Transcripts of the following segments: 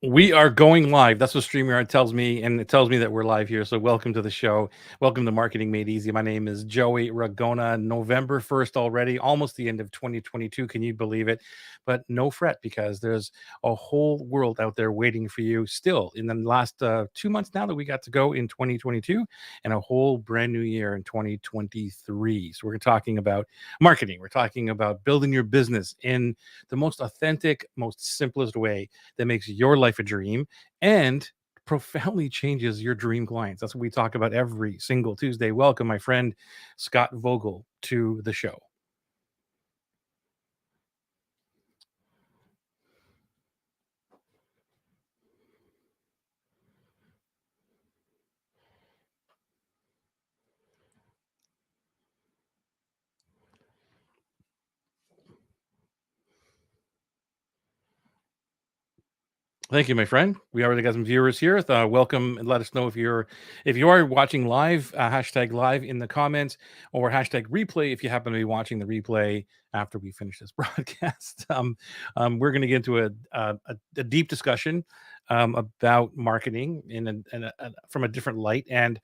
We are going live. That's what StreamYard tells me, and it tells me that we're live here. So, welcome to the show. Welcome to Marketing Made Easy. My name is Joey Ragona. November 1st already, almost the end of 2022. Can you believe it? But no fret because there's a whole world out there waiting for you still in the last 2 months now that we got to go in 2022 and a whole brand new year in 2023. So, we're talking about marketing. We're talking about building your business in the most authentic, most simplest way that makes your life a dream and profoundly changes your dream clients. That's what we talk about every single Tuesday. Welcome, my friend Scott Vogel, to the show. Thank you, my friend. We already got some viewers here. Welcome and let us know if you are watching live, hashtag live in the comments or hashtag replay if you happen to be watching the replay after we finish this broadcast. We're going to get into a deep discussion about marketing from a different light, and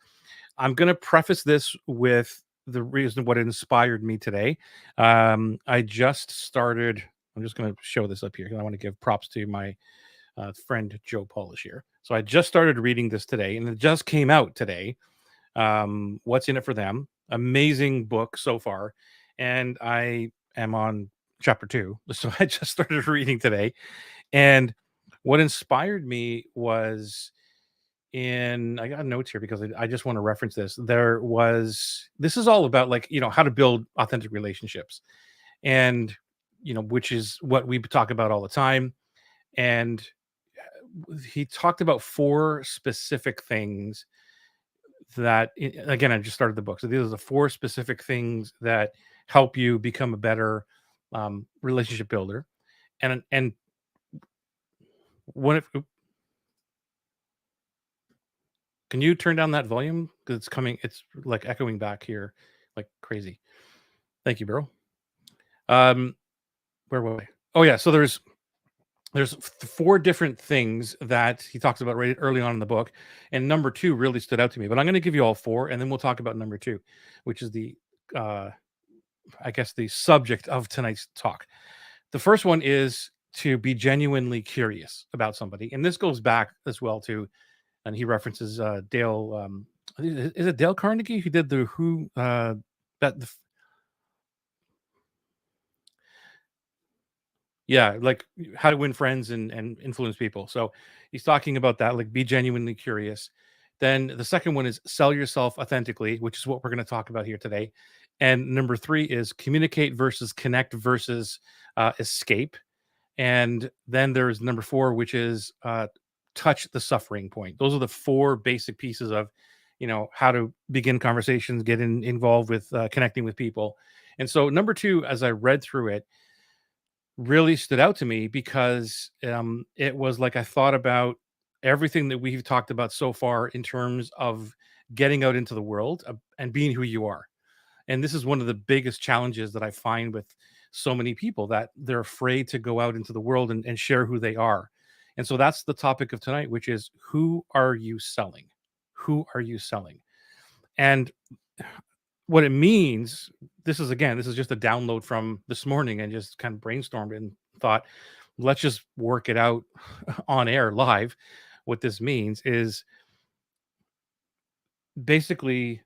I'm going to preface this with the reason what inspired me today. I just started. I'm just going to show this up here because I want to give props to my friend Joe Polish here. So I just started reading this today, and it just came out today. What's in it for them? Amazing book so far, and I am on chapter two. So I just started reading today, and what inspired me was I got notes here because I just want to reference this. This is all about like how to build authentic relationships, and which is what we talk about all the time. And he talked about four specific things again, I just started the book, so these are the four specific things that help you become a better relationship builder. And what if can you turn down that volume because it's like echoing back here like crazy. Thank you, bro. um where were we? Oh yeah, so there's four different things that he talks about right early on in the book, and number two really stood out to me, but I'm going to give you all four and then we'll talk about number two, which is the uh I guess the subject of tonight's talk. The first one is to be genuinely curious about somebody, and this goes back as well to, and he references Dale, is it Dale Carnegie who did the who that the, yeah, like how to win friends and influence people. So he's talking about that, like be genuinely curious. Then the second one is sell yourself authentically, which is what we're going to talk about here today. And number three is communicate versus connect versus escape. And then there's number four, which is touch the suffering point. Those are the four basic pieces of, how to begin conversations, involved with connecting with people. And so number two, as I read through it, really stood out to me because it was like I thought about everything that we've talked about so far in terms of getting out into the world and being who you are. And this is one of the biggest challenges that I find with so many people, that they're afraid to go out into the world and share who they are. And so that's the topic of tonight, which is who are you selling? Who are you selling? And what it means, this is just a download from this morning, and just kind of brainstormed and thought, let's just work it out on air live. What this means is basically,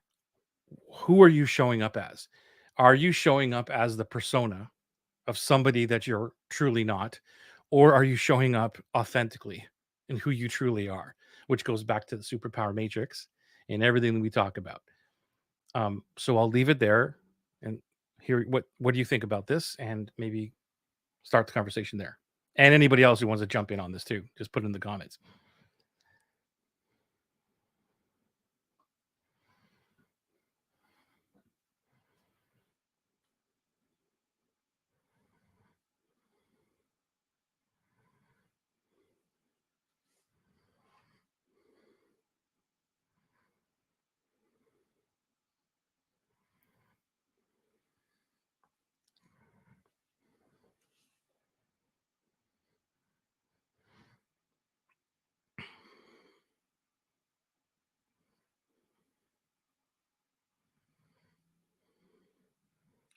who are you showing up as? Are you showing up as the persona of somebody that you're truly not? Or are you showing up authentically in who you truly are? Which goes back to the superpower matrix and everything that we talk about. So I'll leave it there and hear what do you think about this, and maybe start the conversation there. And anybody else who wants to jump in on this too, just put it in the comments.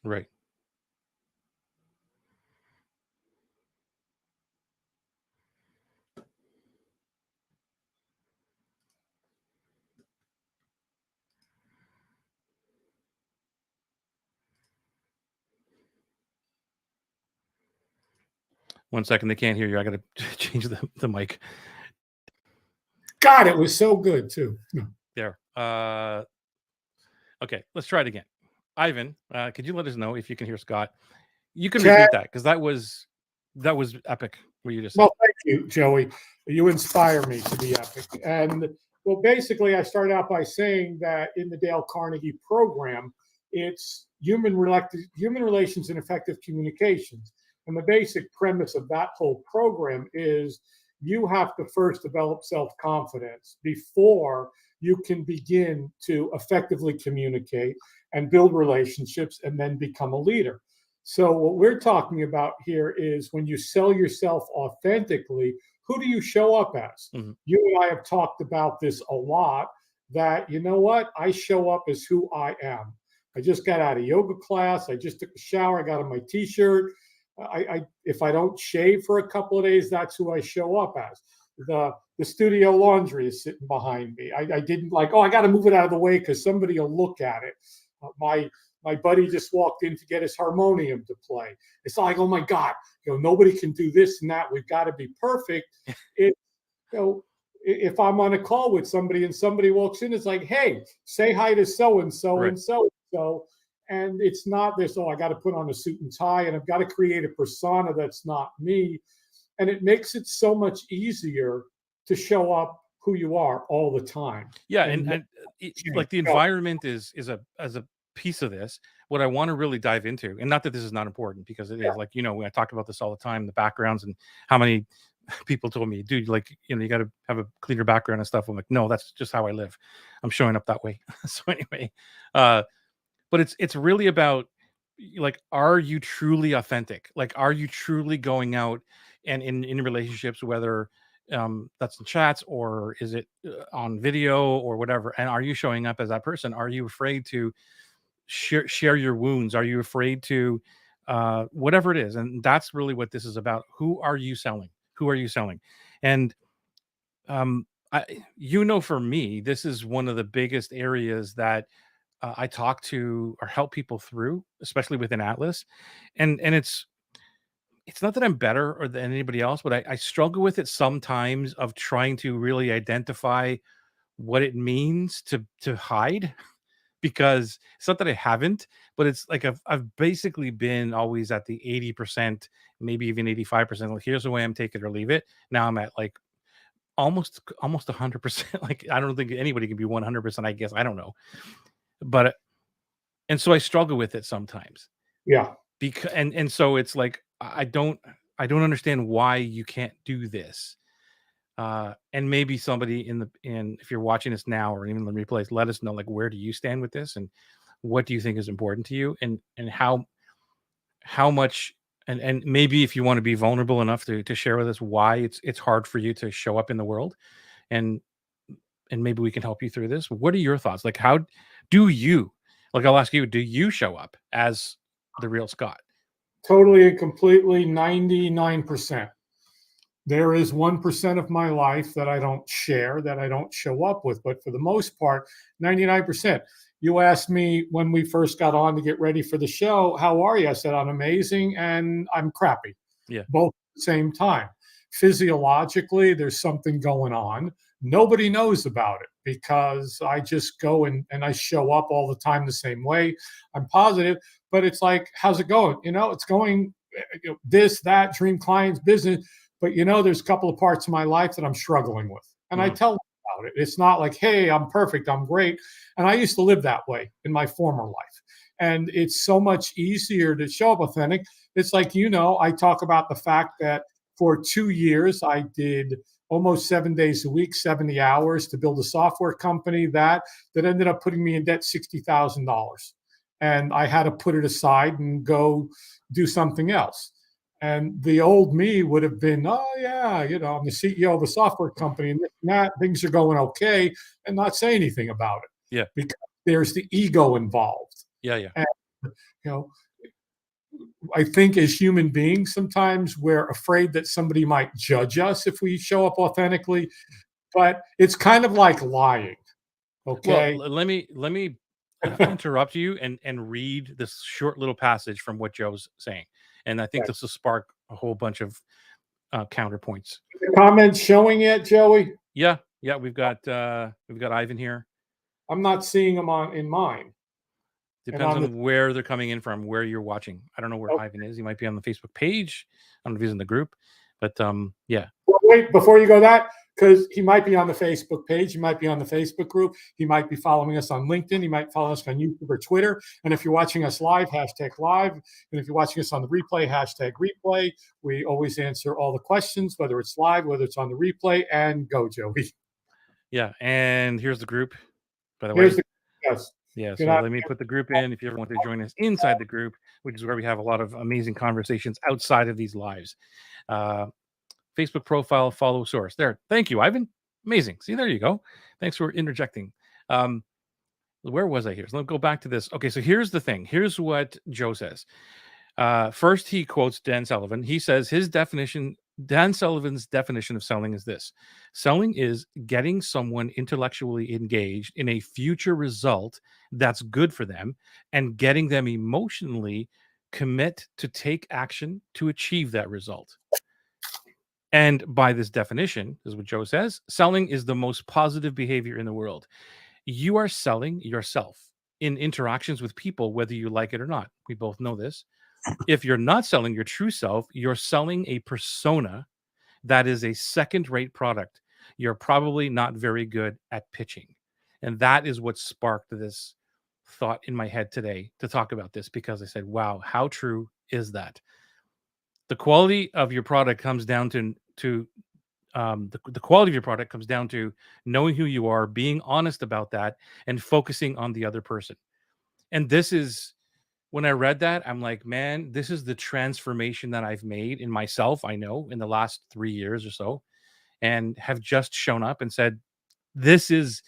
Right. One second, they can't hear you. I got to change the mic God, it was so good too. there. Okay, let's try it again. Ivan, could you let us know if you can hear Scott? You can Chad, repeat that because that was epic. What you just said. well, thank you, Joey. You inspire me to be epic. And well, basically, I started out by saying that in the Dale Carnegie program, it's human relations and effective communications. And the basic premise of that whole program is you have to first develop self confidence before you can begin to effectively communicate and build relationships and then become a leader. So, what we're talking about here is when you sell yourself authentically, who do you show up as? Mm-hmm. You and I have talked about this a lot that, you know what? I show up as who I am. I just got out of yoga class. I just took a shower. I got on my t shirt. If I don't shave for a couple of days, that's who I show up as. The studio laundry is sitting behind me. I didn't like, oh, I got to move it out of the way because somebody will look at it. My buddy just walked in to get his harmonium to play. It's like, oh my God, nobody can do this and that. We've got to be perfect. It, if I'm on a call with somebody and somebody walks in, it's like, hey, say hi to so and so and so and so. And it's not this, oh, I got to put on a suit and tie and I've got to create a persona that's not me. And it makes it so much easier to show up who you are all the time. Yeah, and like the environment is a piece of this. What I want to really dive into, and not that this is not important because it is, like, when I talk about this all the time, the backgrounds and how many people told me, dude, like, you got to have a cleaner background and stuff. I'm like, no, that's just how I live. I'm showing up that way. So anyway, but it's really about, like, are you truly authentic? Like, are you truly going out and in relationships, whether that's in chats or is it on video or whatever, and are you showing up as that person? Are you afraid to share your wounds? Are you afraid to whatever it is? And that's really what this is about. Who are you selling? Who are you selling? And I, for me, this is one of the biggest areas that I talk to or help people through, especially within Atlas. And it's not that I'm better or than anybody else, but I struggle with it sometimes, of trying to really identify what it means to hide, because it's not that I haven't, but it's like I've basically been always at the 80%, maybe even 85%. Like, here's the way I'm, take it or leave it. Now I'm at like almost 100%. Like, I don't think anybody can be 100%, I guess. I don't know. But and so I struggle with it sometimes. Yeah. Because and so it's like I don't understand why you can't do this. And maybe somebody in if you're watching this now or even the replays, let us know, like, where do you stand with this, and what do you think is important to you, and how much, and maybe if you want to be vulnerable enough to share with us why it's hard for you to show up in the world, and maybe we can help you through this. What are your thoughts? Like, how do you, like, I'll ask you, do you show up as the real Scott? Totally and completely, 99%. There is 1% of my life that I don't share, that I don't show up with. But for the most part, 99%. You asked me when we first got on to get ready for the show, how are you? I said, I'm amazing and I'm crappy. Yeah. Both at the same time. Physiologically, there's something going on. Nobody knows about it because I just go and I show up all the time the same way. I'm positive, but it's like, how's it going? It's going this, that, dream clients, business. But there's a couple of parts of my life that I'm struggling with. And I tell them about it. It's not like, hey, I'm perfect, I'm great. And I used to live that way in my former life. And it's so much easier to show up authentic. It's like, I talk about the fact that for 2 years, I did almost 7 days a week, 70 hours to build a software company that ended up putting me in debt $60,000. And I had to put it aside and go do something else. And the old me would have been, oh, yeah, I'm the CEO of a software company and that, things are going okay, and not say anything about it. Yeah. Because there's the ego involved. Yeah. And, I think as human beings, sometimes we're afraid that somebody might judge us if we show up authentically, but it's kind of like lying. Well, Okay. let me interrupt you and read this short little passage from what Joe's saying, and I think this will spark a whole bunch of counterpoints. The comments showing it, Joey? Yeah, yeah, we've got Ivan here. I'm not seeing them on in mine. And Depends on the on where they're coming in from, where you're watching. I don't know where oh, Ivan is. He might be on the Facebook page. I don't know if he's in the group, but yeah, well, wait, before you go that, because he might be on the Facebook page, he might be on the Facebook group, he might be following us on LinkedIn, he might follow us on YouTube or Twitter. And if you're watching us live, hashtag live. And if you're watching us on the replay, hashtag replay. We always answer all the questions, whether it's live, whether it's on the replay. And go, Joey. yeah. And here's the group, by the Here's way. the yes. Yeah, You're so not let me put the group in if you ever want to join us inside the group, which is where we have a lot of amazing conversations outside of these lives. Uh, Facebook profile, follow source. There. Thank you, Ivan. Amazing. See, there you go. Thanks for interjecting. Um, where was I here? So let's go back to this. Okay, so here's the thing. Here's what Joe says. First, he quotes Dan Sullivan. He says his definition, Dan Sullivan's definition of selling is this: selling is getting someone intellectually engaged in a future result that's good for them and getting them emotionally commit to take action to achieve that result. And by this definition, this is what Joe says, selling is the most positive behavior in the world. You are selling yourself in interactions with people, whether you like it or not. We both know this. If you're not selling your true self, you're selling a persona that is a second rate product. You're probably not very good at pitching. And that is what sparked this thought in my head today to talk about this, because I said, wow, how true is that? The quality of your product comes down to the quality of your product comes down to knowing who you are, being honest about that, and focusing on the other person. And this is when I read that, I'm like, man, this is the transformation that I've made in myself. I know in the last 3 years or so, and have just shown up and said, this is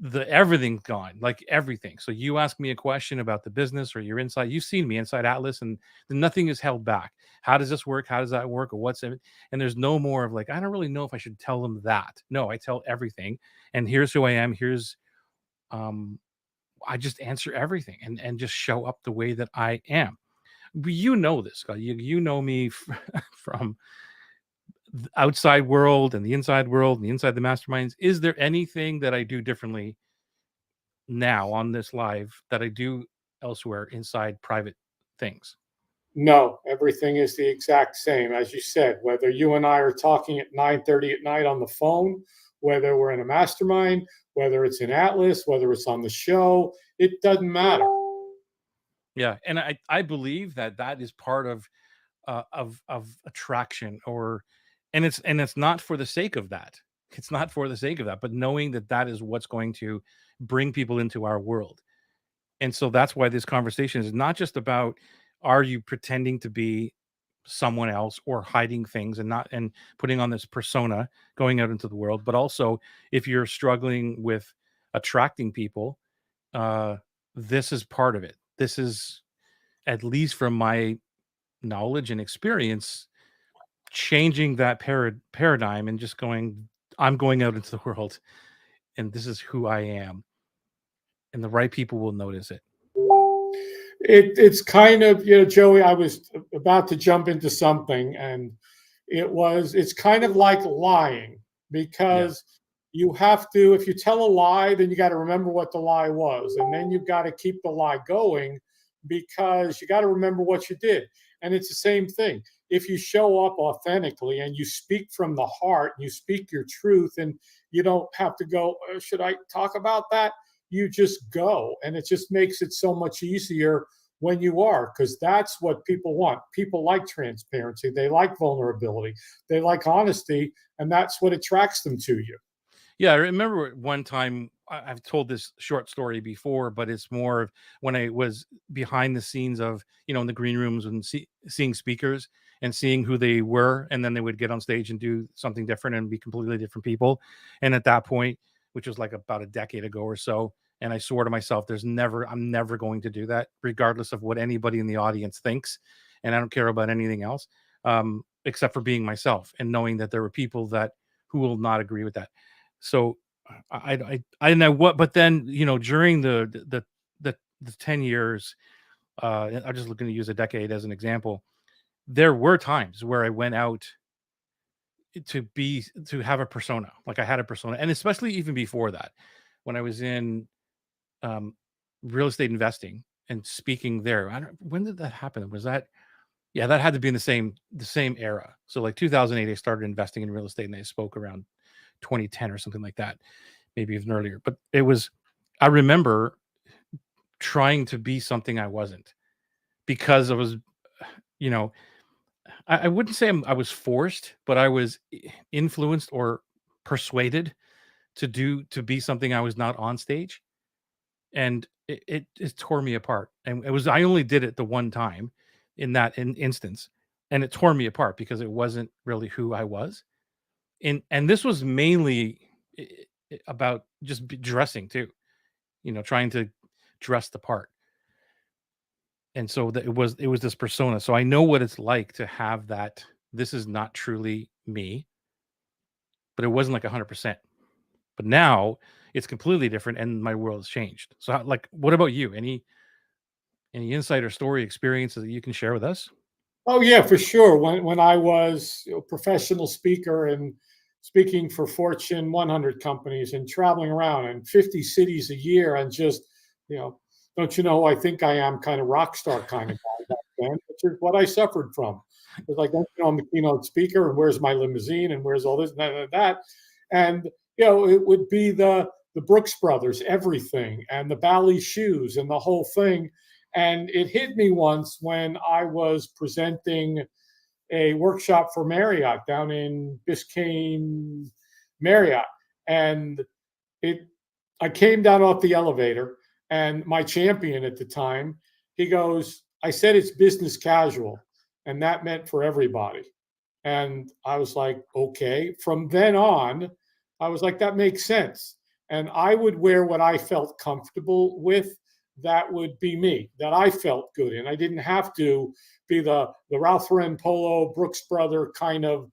the everything's gone, like everything. So you ask me a question about the business or your inside, you've seen me inside Atlas, and nothing is held back. How does this work? How does that work? Or what's it? And there's no more of like, I don't really know if I should tell them that. No, I tell everything. And here's who I am. Here's um I just answer everything and just show up the way that I am. You know this, Scott. You know me from the outside world and the inside world and the inside the masterminds. Is there anything that I do differently now on this live that I do elsewhere inside private things? no, everything is the exact same. As you said, whether you and I are talking at 9:30 at night on the phone, whether we're in a mastermind, whether it's in Atlas, whether it's on the show, it doesn't matter. Yeah, and I believe that that is part of attraction, or and it's not for the sake of that. It's not for the sake of that, but knowing that that is what's going to bring people into our world. And so that's why this conversation is not just about, are you pretending to be someone else or hiding things and not and putting on this persona going out into the world, but also if you're struggling with attracting people, uh this is part of it. This is, at least from my knowledge and experience, changing that paradigm and just going, I'm going out into the world and this is who I am, and the right people will notice it. It's kind of, Joey, I was about to jump into something, and it's kind of like lying, Yeah. because you have to, if you tell a lie, then you got to remember what the lie was. And then you've got to keep the lie going, because you got to remember what you did. And it's the same thing. If you show up authentically and you speak from the heart, and you speak your truth, and you don't have to go, should I talk about that? You just go, and it just makes it so much easier when you are, because that's what people want. People like transparency, they like vulnerability, they like honesty, and that's what attracts them to you. Yeah, I remember one time, I've told this short story before, but it's more of when I was behind the scenes of, in the green rooms and seeing speakers and seeing who they were. And then they would get on stage and do something different and be completely different people. And at that point, which was like about a decade ago or so, and I swore to myself, I'm never going to do that, regardless of what anybody in the audience thinks. and I don't care about anything else, except for being myself and knowing that there were people that who will not agree with that. So I know what, but then during the 10 years, I'm just looking to use a decade as an example. There were times where I went out to have a persona, like I had a persona, and especially even before that, when I was in um, real estate investing and speaking there. I don't, when did that happen? Was that Yeah, that had to be in the same era. So like 2008, I started investing in real estate, and I spoke around 2010 or something like that, maybe even earlier. But it was, I remember trying to be something I wasn't because I was, you know, I wouldn't say I was forced, but I was influenced or persuaded to be something I was not on stage, and it tore me apart. And it was I only did it the one time in that instance, and it tore me apart because it wasn't really who I was. And this was mainly about just dressing too, trying to dress the part. And so that it was this persona. So I know what it's like to have that. This is not truly me, but it wasn't like 100%. But now it's completely different, and my world has changed. So, like, what about you? Any insight or story experiences that you can share with us? Oh yeah, for sure. When I was a professional speaker and speaking for Fortune 100 companies and traveling around in 50 cities a year, and just you know, don't you know? I think I am kind of rock star kind of guy back then, which is what I suffered from. It's like, don't you know, I'm the keynote speaker, and where's my limousine, and where's all this and that, and that, and it would be the Brooks Brothers, everything, and the Bally shoes, and the whole thing. And it hit me once when I was presenting a workshop for Marriott down in Biscayne, Marriott. And it I came down off the elevator, and my champion at the time, he goes, I said it's business casual. And that meant for everybody. And I was like, okay. From then on, I was like, that makes sense. And I would wear what I felt comfortable with. That would be me, that I felt good in. I didn't have to be the Ralph Lauren Polo Brooks Brother kind of,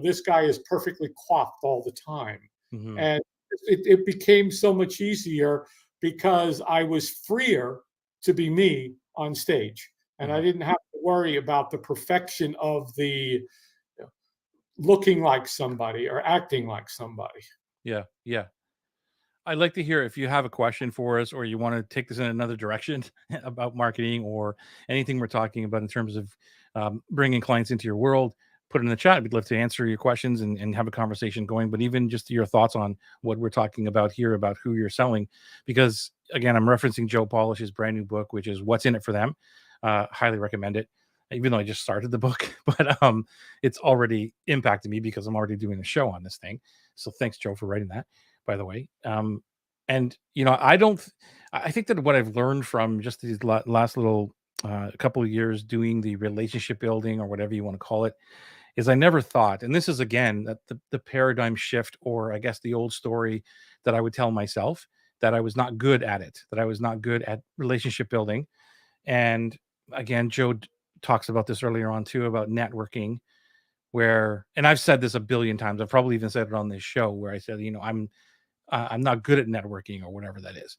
this guy is perfectly coiffed all the time. Hmm. And it became so much easier because I was freer to be me on stage. And I Hmm. didn't have to worry about the perfection of the looking like somebody or acting like somebody. Yeah, yeah. I'd like to hear if you have a question for us, or you want to take this in another direction about marketing or anything we're talking about in terms of bringing clients into your world. Put it in the chat. We'd love to answer your questions and have a conversation going. But even just your thoughts on what we're talking about here about who you're selling, because again, I'm referencing Joe Polish's brand new book, which is "What's in It for Them." Highly recommend it. Even though I just started the book, but it's already impacted me because I'm already doing a show on this thing. So thanks, Joe, for writing that, by the way. And I don't. I think that what I've learned from just these last little couple of years doing the relationship building or whatever you want to call it is I never thought, and this is again that the paradigm shift, or I guess the old story that I would tell myself, that I was not good at it, that I was not good at relationship building. And again, Joe talks about this earlier on too about networking, where, and I've said this a billion times. I've probably even said it on this show where I said, I'm not good at networking or whatever that is.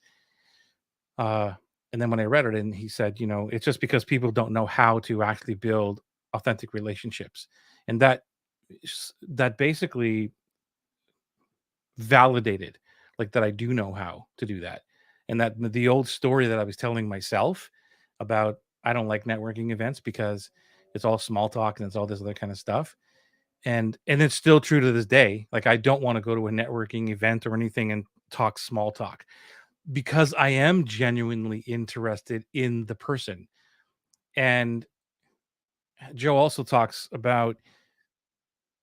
Uh, and then when I read it, and he said, it's just because people don't know how to actually build authentic relationships, and that basically validated like that I do know how to do that, and that the old story that I was telling myself about I don't like networking events because it's all small talk and it's all this other kind of stuff. And it's still true to this day. Like I don't want to go to a networking event or anything and talk small talk because I am genuinely interested in the person. And Joe also talks about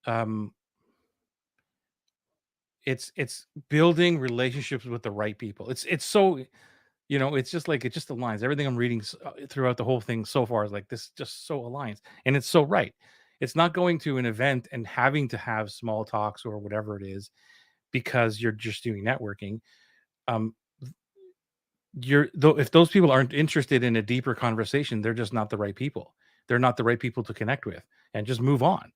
um it's building relationships with the right people. It's so it's just like it just aligns. Everything I'm reading throughout the whole thing so far is like this just so aligns, and it's so right. It's not going to an event and having to have small talks or whatever it is because you're just doing networking. Um, you're though if those people aren't interested in a deeper conversation, they're just not the right people. they're not the right people to connect with, and just move on.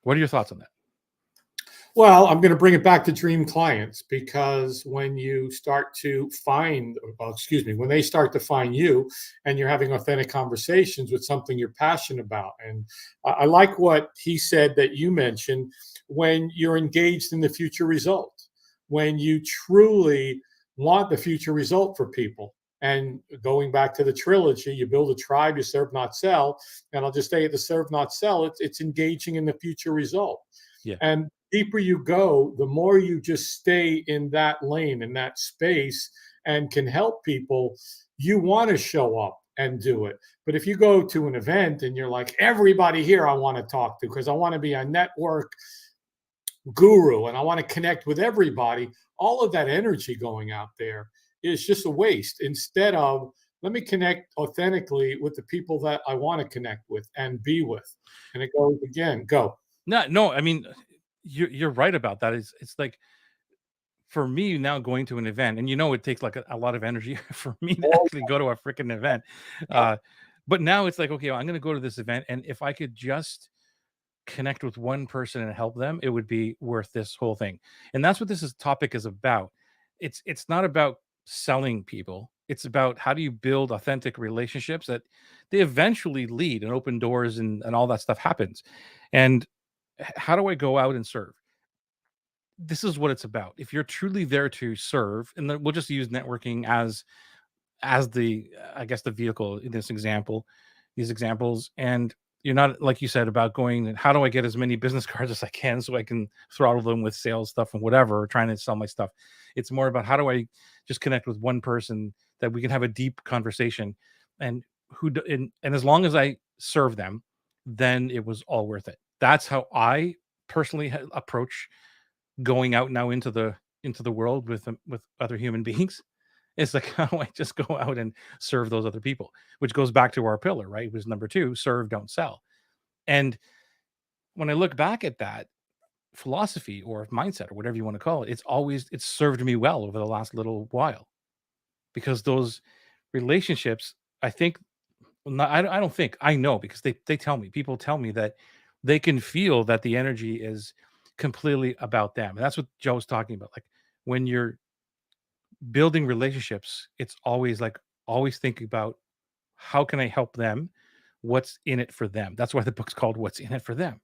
What are your thoughts on that? Well, I'm going to bring it back to dream clients because when you start to find, well, excuse me, when they start to find you and you're having authentic conversations with something you're passionate about. And I like what he said that you mentioned when you're engaged in the future result, when you truly want the future result for people. And going back to the trilogy, you build a tribe, you serve, not sell. And I'll just say the serve, not sell, it's engaging in the future result. Yeah. And deeper you go, the more you just stay in that lane, in that space, and can help people, you want to show up and do it. But if you go to an event and you're like, everybody here I want to talk to because I want to be a network guru and I want to connect with everybody, all of that energy going out there is just a waste. Instead of, let me connect authentically with the people that I want to connect with and be with. And it goes again, go. No, I mean, you're right about that. It's like, for me now, going to an event, and it takes like a lot of energy for me to Oh, actually go to a freaking event. yeah. But now it's like, okay, well, I'm going to go to this event, and if I could just connect with one person and help them, it would be worth this whole thing. And that's what topic is about. It's not about selling people. It's about, how do you build authentic relationships that they eventually lead and open doors, and all that stuff happens. And how do I go out and serve? This is what it's about. If you're truly there to serve, and then we'll just use networking as the, I guess, the vehicle in this example, these examples. And you're not, like you said, about going and, how do I get as many business cards as I can so I can throttle them with sales stuff and whatever, or trying to sell my stuff. It's more about, how do I just connect with one person that we can have a deep conversation, and and as long as I serve them, then it was all worth it. That's how I personally approach going out now into the world with other human beings. It's like, how do I just go out and serve those other people? Which goes back to our pillar, right? It was number 2: serve, don't sell. And when I look back at that philosophy or mindset, or whatever you want to call it, it's served me well over the last little while, because those relationships, I think, well, not, I don't think, I know, because they tell me, people tell me that they can feel that the energy is completely about them. And that's what Joe's talking about. Like, when you're building relationships, it's always like, always thinking about, how can I help them? What's in it for them? That's why the book's called What's in It for Them.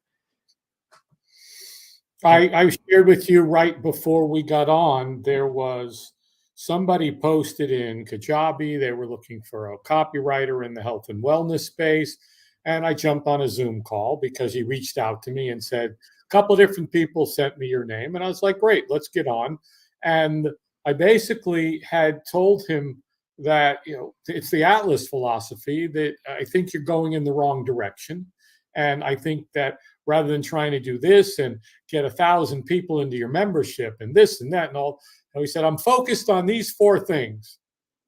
And I shared with you right before we got on, there was somebody posted in Kajabi. They were looking for a copywriter in the health and wellness space. And I jumped on a Zoom call because he reached out to me and said, a couple of different people sent me your name. And I was like, great, let's get on. And I basically had told him that, it's the Atlas philosophy, that I think you're going in the wrong direction. And I think that rather than trying to do this and get 1,000 people into your membership and this and that and all, and he said, I'm focused on these 4 things.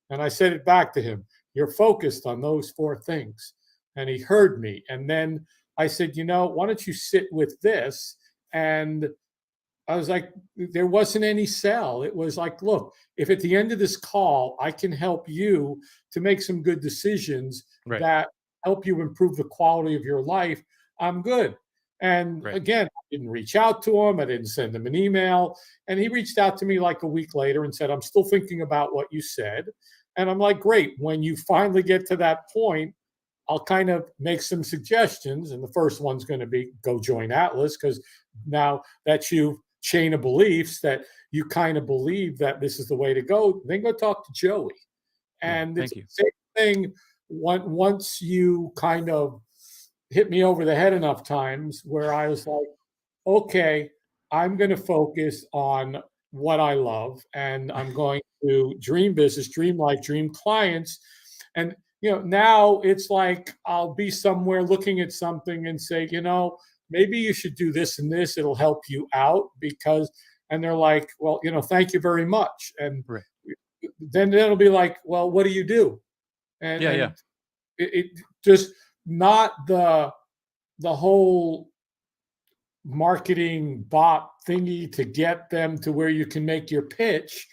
And I said it back to him, you're focused on those 4 things. And he heard me. And then I said, why don't you sit with this? And I was like, there wasn't any sell. It was like, look, if at the end of this call, I can help you to make some good decisions right, that help you improve the quality of your life, I'm good. And right. again, I didn't reach out to him. I didn't send him an email. And he reached out to me like a week later and said, I'm still thinking about what you said. And I'm like, great. When you finally get to that point, I'll kind of make some suggestions. And the first one's going to be, go join Atlas, because now that you've chain of beliefs that you kind of believe that this is the way to go, then go talk to Joey. Yeah, And it's thank you. the same thing once you kind of hit me over the head enough times where I was like, okay, I'm going to focus on what I love, and I'm going to dream business, dream life, dream clients. And, now it's like I'll be somewhere looking at something and say, maybe you should do this and this. It'll help you out because, and they're like, well, thank you very much. And Right. then it'll be like, well, what do you do? And, Yeah, yeah. and it just not the whole marketing bot thingy to get them to where you can make your pitch.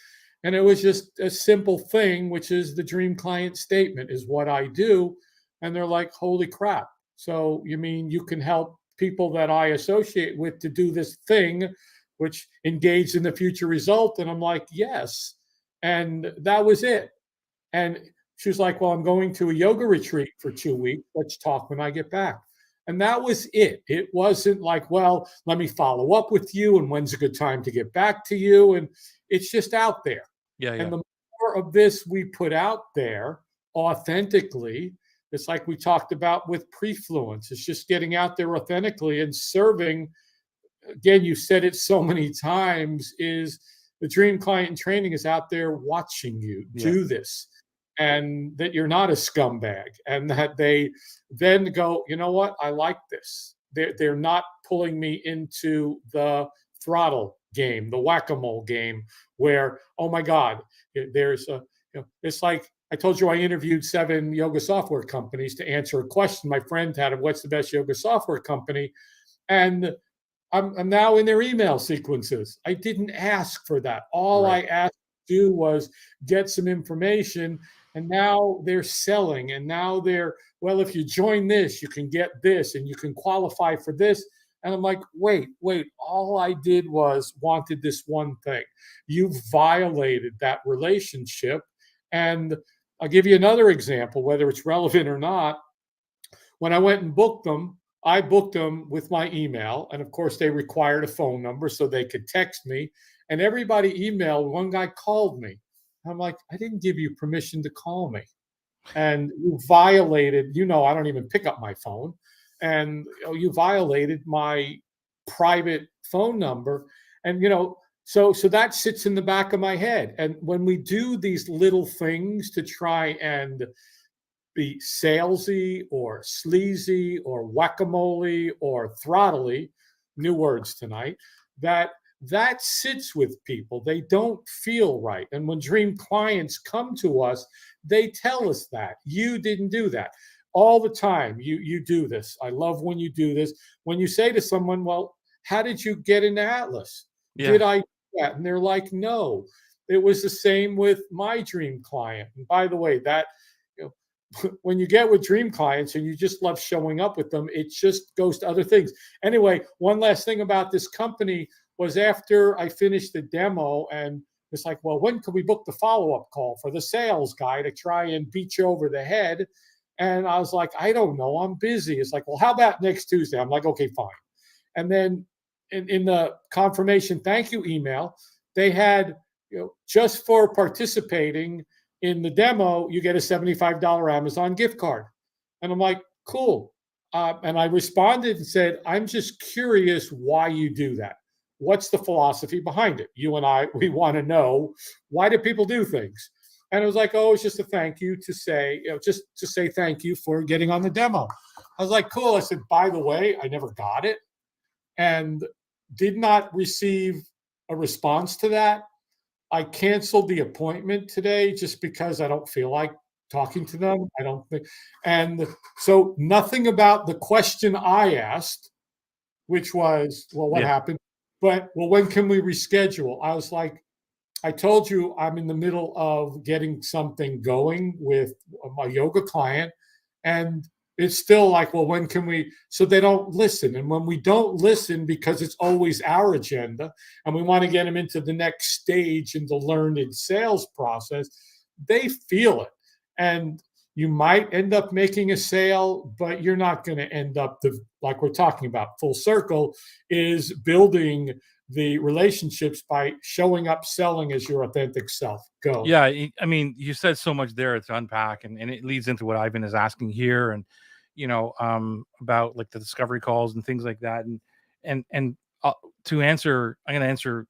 And it was just a simple thing, which is the dream client statement is what I do. And they're like, holy crap. So you mean you can help people that I associate with to do this thing, which engaged in the future result? And I'm like, yes. And that was it. And she was like, well, I'm going to a yoga retreat for 2 weeks. Let's talk when I get back. And that was it. It wasn't like, well, let me follow up with you and when's a good time to get back to you. And it's just out there. Yeah, And yeah, the more of this we put out there authentically, it's like we talked about with prefluence. It's just getting out there authentically and serving. Again, you said it so many times, is the dream client in training is out there watching you yeah, do this, and that you're not a scumbag, and that they then go, you know what, I like this. They're not pulling me into the throttle game, the whack-a-mole game, where, oh my God, there's a, it's like I told you I interviewed 7 yoga software companies to answer a question my friend had of what's the best yoga software company. And I'm now in their email sequences. I didn't ask for that. All right. I asked to do was get some information, and now they're selling. And now they're, well, if you join this, you can get this, and you can qualify for this. And I'm like, wait. All I did was wanted this one thing. You violated that relationship. And I'll give you another example, whether it's relevant or not. When I went and booked them, I booked them with my email. And of course, they required a phone number so they could text me. And everybody emailed. One guy called me. I'm like, I didn't give you permission to call me. And you violated, I don't even pick up my phone. And you violated my private phone number. And, so that sits in the back of my head. And when we do these little things to try and be salesy or sleazy or whack-a-mole or throttly, new words tonight, that sits with people. They don't feel right. And when dream clients come to us, they tell us that you didn't do that all the time. You do this. I love when you do this. When you say to someone, well, how did you get into Atlas? Yeah, Did I do that? And they're like, no. It was the same with my dream client. And by the way, that you know, when you get with dream clients and you just love showing up with them, it just goes to other things. Anyway, one last thing about this company was after I finished the demo, and it's like, well, when can we book the follow-up call for the sales guy to try and beat you over the head? And I was like, I don't know, I'm busy. It's like, well, how about next Tuesday? I'm like, okay, fine. And then in the confirmation thank you email, they had, just for participating in the demo, you get a $75 Amazon gift card. And I'm like, cool. And I responded and said, I'm just curious why you do that. What's the philosophy behind it? You and I, we want to know, why do people do things? And it was like, oh, it's just a thank you to say, just to say thank you for getting on the demo. I was like, cool. I said, by the way, I never got it and did not receive a response to that. I canceled the appointment today just because I don't feel like talking to them. I don't think, and so nothing about the question I asked, which was, well, what yeah, happened? But, well, when can we reschedule? I was like, I told you I'm in the middle of getting something going with my yoga client. And it's still like, well, when can we? So they don't listen. And when we don't listen, because it's always our agenda and we want to get them into the next stage in the learned sales process, they feel it. And you might end up making a sale, but you're not going to end up like we're talking about, full circle is building the relationships by showing up, selling as your authentic self. Go. yeah. I mean, you said so much there to unpack, and it leads into what Ivan is asking here, and about like the discovery calls and things like that, and to answer, I'm going to answer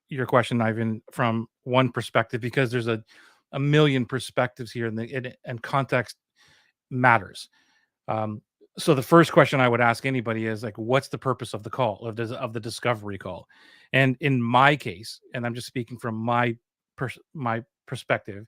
your question, Ivan, from one perspective, because there's a million perspectives here, and context matters. Um, so the first question I would ask anybody is like, what's the purpose of the call, of the discovery call? And in my case, and I'm just speaking from my perspective,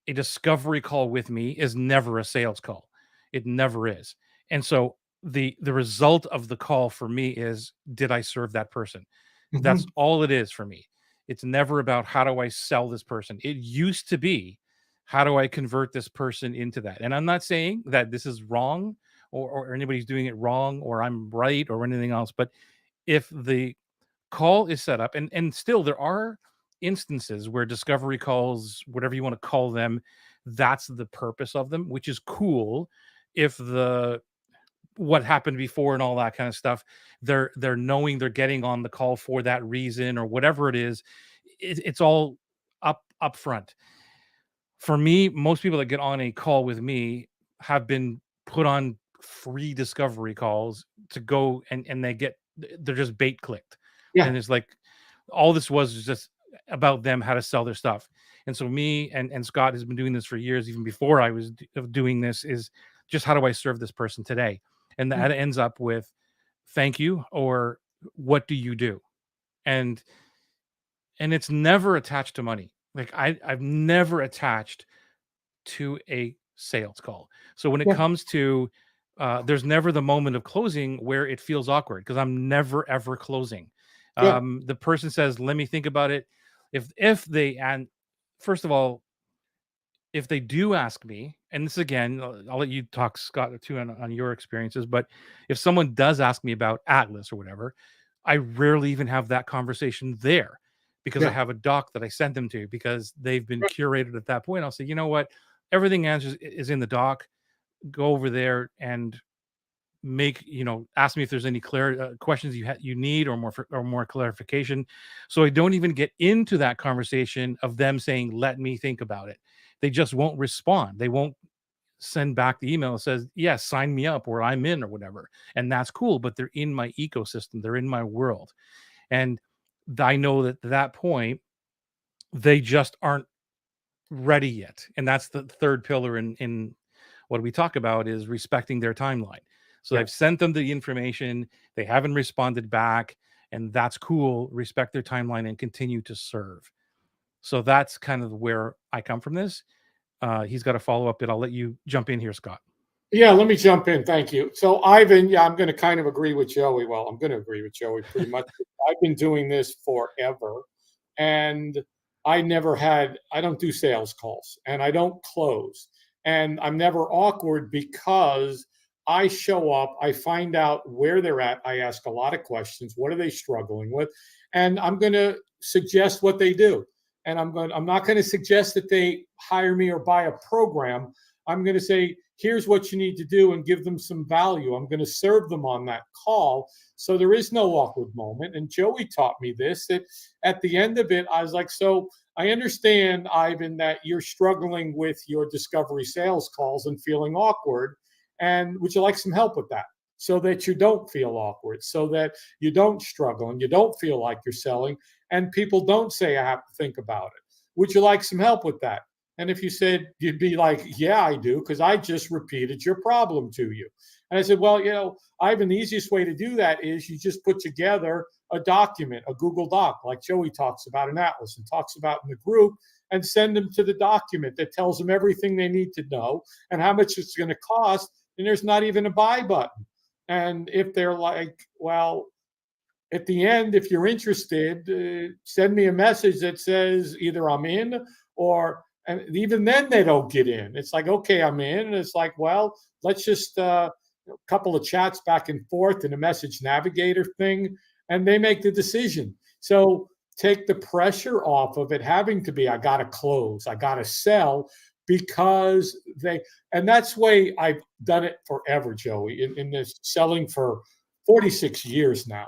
a discovery call with me is never a sales call. It never is. And so the result of the call for me is, did I serve that person? That's Mhm. all it is for me. It's never about how do I sell this person. It used to be how do I convert this person into that? And I'm not saying that this is wrong, or anybody's doing it wrong, or I'm right, or anything else. But if the call is set up, and still there are instances where discovery calls, whatever you want to call them, that's the purpose of them, which is cool. If the what happened before and all that kind of stuff, they're knowing they're getting on the call for that reason, or whatever it is, it's all up front. For me, most people that get on a call with me have been put on free discovery calls to go, and they're just bait clicked. Yeah, And it's like all this was just about them, how to sell their stuff. And so me and Scott has been doing this for years, even before I was doing this, is just how do I serve this person today? And yeah, that ends up with thank you, or what do you do? And it's never attached to money. Like I've never attached to a sales call. So when it yeah, comes to there's never the moment of closing where it feels awkward, because I'm never ever closing. yeah, The person says, "Let me think about it." If they, and first of all, if they do ask me, and this again, I'll let you talk, Scott, too, on your experiences. But if someone does ask me about Atlas or whatever, I rarely even have that conversation there, because I yeah. have a doc that I sent them to, because they've been curated at that point. I'll say, you know what, everything answers is in the doc. Go over there and ask me if there's any clear questions you need, or more clarification. So I don't even get into that conversation of them saying, let me think about it. They just won't respond. They won't send back the email that says, yes, sign me up, or I'm in, or whatever. And that's cool, but they're in my ecosystem, they're in my world. And I know that at that point they just aren't ready yet. And that's the third pillar in what we talk about, is respecting their timeline. So Yeah. I've sent them the information, they haven't responded back, and that's cool. Respect their timeline and continue to serve. So that's kind of where I come from this. He's got a follow up bit. I'll let you jump in here, Scott. Yeah, let me jump in. Thank you. So, Ivan, yeah, I'm going to kind of agree with Joey. Well, I'm going to agree with Joey pretty much. I've been doing this forever, and I don't do sales calls, and I don't close. And I'm never awkward because I show up, I find out where they're at, I ask a lot of questions. What are they struggling with? And I'm going to suggest what they do. And I'm not going to suggest that they hire me or buy a program. I'm going to say, here's what you need to do, and give them some value. I'm going to serve them on that call. So there is no awkward moment. And Joey taught me this, that at the end of it, I was like, so I understand, Ivan, that you're struggling with your discovery sales calls and feeling awkward. And would you like some help with that? So that you don't feel awkward, so that you don't struggle and you don't feel like you're selling, and people don't say, I have to think about it. Would you like some help with that? And if you said, you'd be like, yeah, I do, because I just repeated your problem to you. And I said, well, Ivan, the easiest way to do that is you just put together a document, a Google Doc, like Joey talks about in Atlas and talks about in the group, and send them to the document that tells them everything they need to know and how much it's going to cost. And there's not even a buy button. And if they're like, well, at the end, if you're interested, send me a message that says either I'm in, or, and even then they don't get in. It's like, okay, I'm in. And it's like, well, let's just a couple of chats back and forth in a message navigator thing, and they make the decision. So take the pressure off of it having to be, I got to close, I got to sell, because and that's way I've done it forever, Joey, in this selling for 46 years now.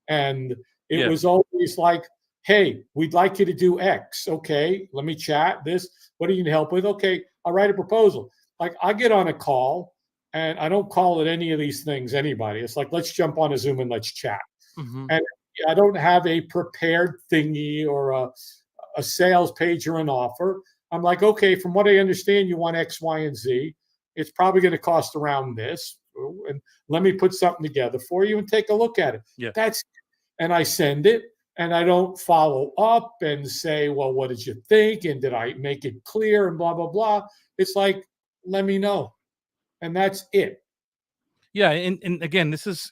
And it Yeah. was always like, hey, we'd like you to do X. Okay, let me chat this. What do you need help with? Okay, I'll write a proposal. Like, I get on a call, and I don't call it any of these things anybody. It's like, let's jump on a Zoom and let's chat. Hmm. And I don't have a prepared thingy or a sales page or an offer. I'm like, okay, from what I understand, you want X, Y, and Z. It's probably going to cost around this. And let me put something together for you and take a look at it. Yeah. That's, and I send it, and I don't follow up and say, well, what did you think? And did I make it clear? And blah, blah, blah. It's like, let me know. And that's it. Yeah. And again, this is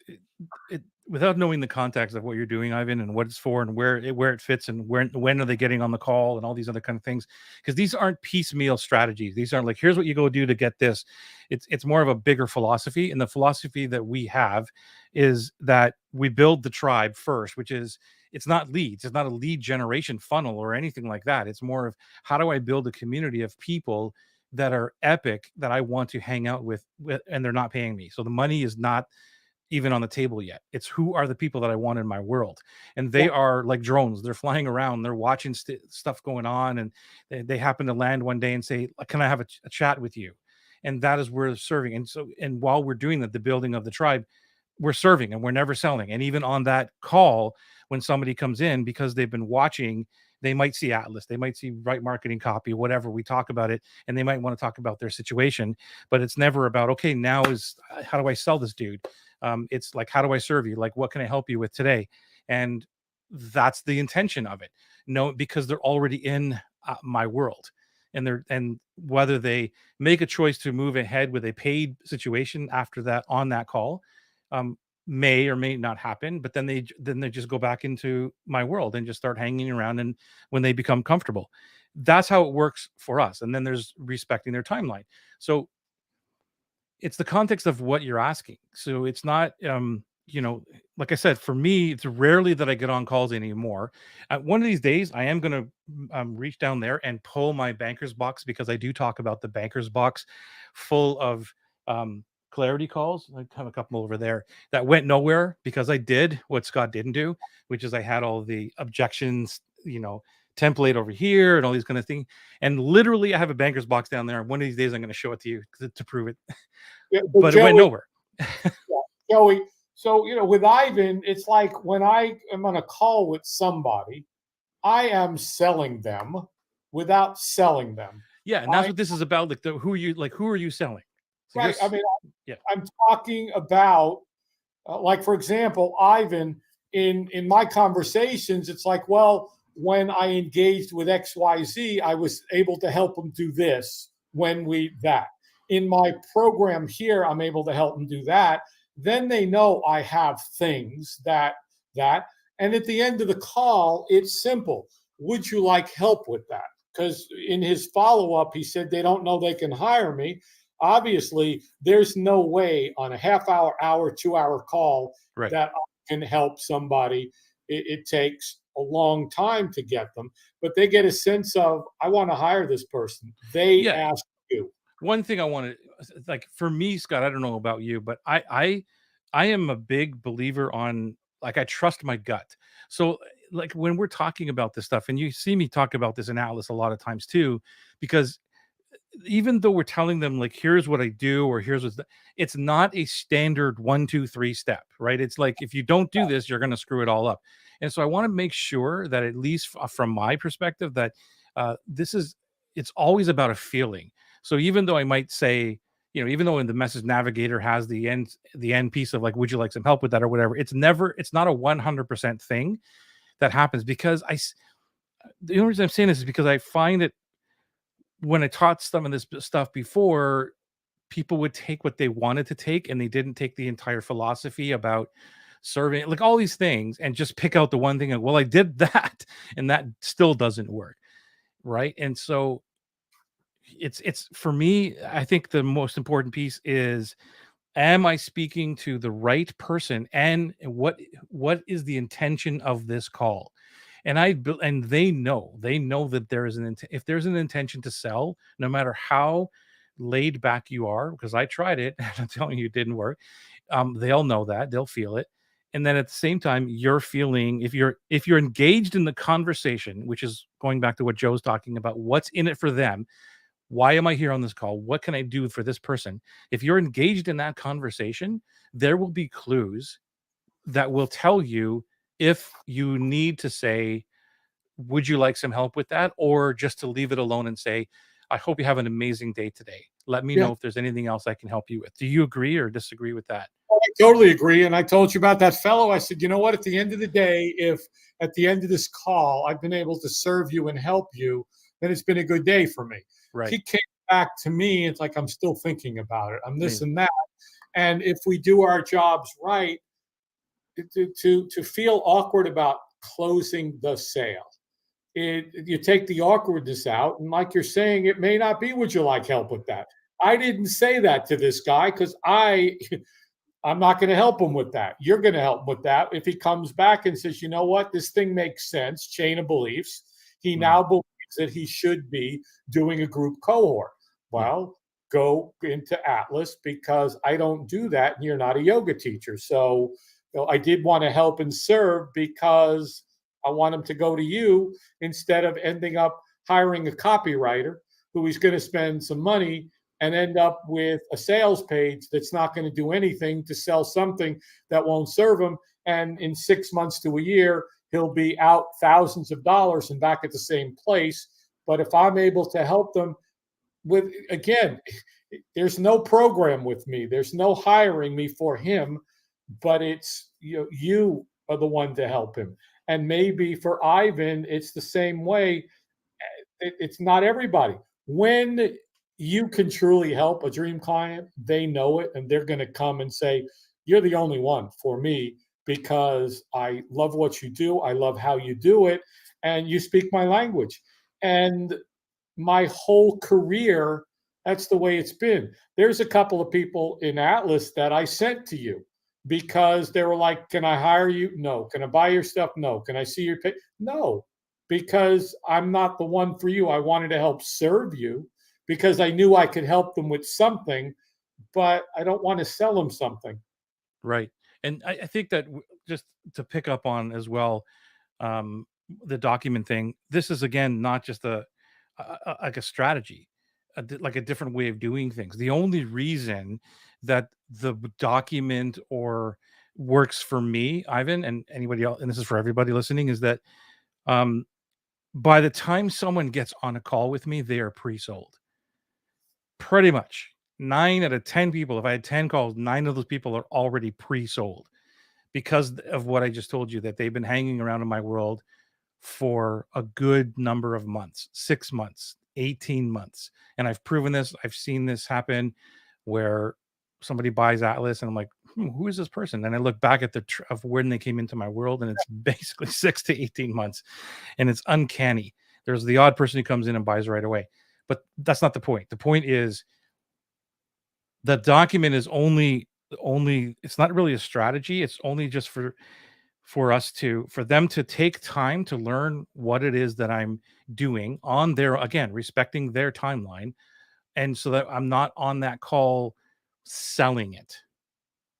it. without knowing the context of what you're doing, Ivan, and what it's for, and where it fits, and when are they getting on the call, and all these other kind of things, because these aren't piecemeal strategies. These aren't like, here's what you go do to get this. It's more of a bigger philosophy, and the philosophy that we have is that we build the tribe first, which is, it's not leads, it's not a lead generation funnel or anything like that. It's more of, how do I build a community of people that are epic, that I want to hang out with, and they're not paying me. So the money is not even on the table yet. It's, who are the people that I want in my world? And they Yeah, are like drones. They're flying around, they're watching stuff going on, and they happen to land one day and say, can I have a chat with you? And that is where they're serving. And so, and while we're doing that, the building of the tribe, we're serving and we're never selling. And even on that call, when somebody comes in, because they've been watching, they might see Atlas, they might see right marketing copy, whatever, we talk about it, and they might want to talk about their situation. But it's never about, okay, now is, how do I sell this dude? It's like, how do I serve you? Like, what can I help you with today? And that's the intention of it. No, because they're already in my world, and whether they make a choice to move ahead with a paid situation after that on that call, um, may or may not happen. But then they just go back into my world and just start hanging around. And when they become comfortable, that's how it works for us. And then there's respecting their timeline. So it's the context of what you're asking. So it's not, like I said, for me, it's rarely that I get on calls anymore. One of these days, I am going to reach down there and pull my banker's box, because I do talk about the banker's box full of clarity calls. I have a couple over there that went nowhere because I did what Scott didn't do, which is I had all the objections, template over here and all these kind of things. And literally, I have a banker's box down there. One of these days, I'm going to show it to you to prove it, yeah, but but it went Joey, nowhere. yeah, Joey. So with Ivan, it's like when I am on a call with somebody, I am selling them without selling them. Yeah, and that's I what this is about. Like, who are you selling? So Right. I mean, yeah, I'm talking about, like, for example, Ivan, in my conversations, it's like, well, when I engaged with XYZ, I was able to help them do this when we that. In my program here, I'm able to help them do that. Then they know I have things that. And at the end of the call, it's simple. Would you like help with that? Because in his follow up, he said they don't know they can hire me. Obviously, there's no way on a half hour, 2 hour call right. that I can help somebody. It takes a long time to get them, but they get a sense of, I want to hire this person. They Yeah, ask you. one thing I want to, like, for me, Scott, I don't know about you, but I am a big believer on, like, I trust my gut. So, like, when we're talking about this stuff, and you see me talk about this in Atlas a lot of times too, because even though we're telling them, like, here's what I do, or here's what's it's not a standard 1 2 3 step, right? It's like, if you don't do this, you're going to screw it all up. And so I want to make sure that, at least from my perspective, that this is, it's always about a feeling. So even though I might say, even though in the message navigator has the end piece of, like, would you like some help with that or whatever, it's not a 100% thing that happens, because the only reason I'm saying this is because I find it, when I taught some of this stuff before, people would take what they wanted to take, and they didn't take the entire philosophy about serving, like, all these things, and just pick out the one thing. And, well, I did that, and that still doesn't work, right? And so it's for me, I think the most important piece is, am I speaking to the right person, and what is the intention of this call? And they know that there is if there's an intention to sell, no matter how laid back you are, because I tried it and I'm telling you, it didn't work. They'll know that, they'll feel it. And then at the same time, you're feeling, if you're engaged in the conversation, which is going back to what Joe's talking about, what's in it for them? Why am I here on this call? What can I do for this person? If you're engaged in that conversation, there will be clues that will tell you if you need to say, would you like some help with that? Or just to leave it alone and say, I hope you have an amazing day today. Let me Yeah, know if there's anything else I can help you with. Do you agree or disagree with that? I totally agree. And I told you about that fellow. I said, you know what? At the end of the day, if at the end of this call I've been able to serve you and help you, then it's been a good day for me. Right. He came back to me. It's like, I'm still thinking about it. I'm this Amazing. and that. And if we do our jobs right, to feel awkward about closing the sale. You take the awkwardness out, and like you're saying, it may not be, would you like help with that? I didn't say that to this guy because I'm not going to help him with that. You're going to help him with that. If he comes back and says, you know what, this thing makes sense, chain of beliefs, he Mhm. now believes that he should be doing a group cohort. Yeah. Well, go into Atlas because I don't do that, and you're not a yoga teacher. So, I did want to help and serve because I want him to go to you instead of ending up hiring a copywriter who he's going to spend some money and end up with a sales page that's not going to do anything to sell something that won't serve him. And in 6 months to a year, he'll be out thousands of dollars and back at the same place. But if I'm able to help them with, again, there's no program with me, there's no hiring me for him, but it's, you are the one to help him. And maybe for Ivan, it's the same way. It's not everybody. When you can truly help a dream client, they know it, and they're going to come and say, "You're the only one for me because I love what you do. I love how you do it, and you speak my language." And my whole career, that's the way it's been. There's a couple of people in Atlas that I sent to you because they were like, "Can I hire you? No. Can I buy your stuff? No. Can I see your pay? No." Because I'm not the one for you. I wanted to help serve you because I knew I could help them with something, but I don't want to sell them something. Right. And I think that just to pick up on as well, um, the document thing. This is again not just like a strategy, like a different way of doing things. The only reason that the document or works for me, Ivan, and anybody else, and this is for everybody listening, is that um, by the time someone gets on a call with me, they are pre-sold. Pretty much 9 out of 10 people. If I had 10 calls, 9 of those people are already pre-sold because of what I just told you, that they've been hanging around in my world for a good number of months, 6 months, 18 months. And I've proven this. I've seen this happen where somebody buys Atlas and I'm like, who is this person? And I look back at of when they came into my world and it's basically 6 to 18 months and it's uncanny. There's the odd person who comes in and buys right away. But that's not the point. The point is the document is only it's not really a strategy. It's only just for them to take time to learn what it is that I'm doing on their, again, respecting their timeline, and so that I'm not on that call selling it.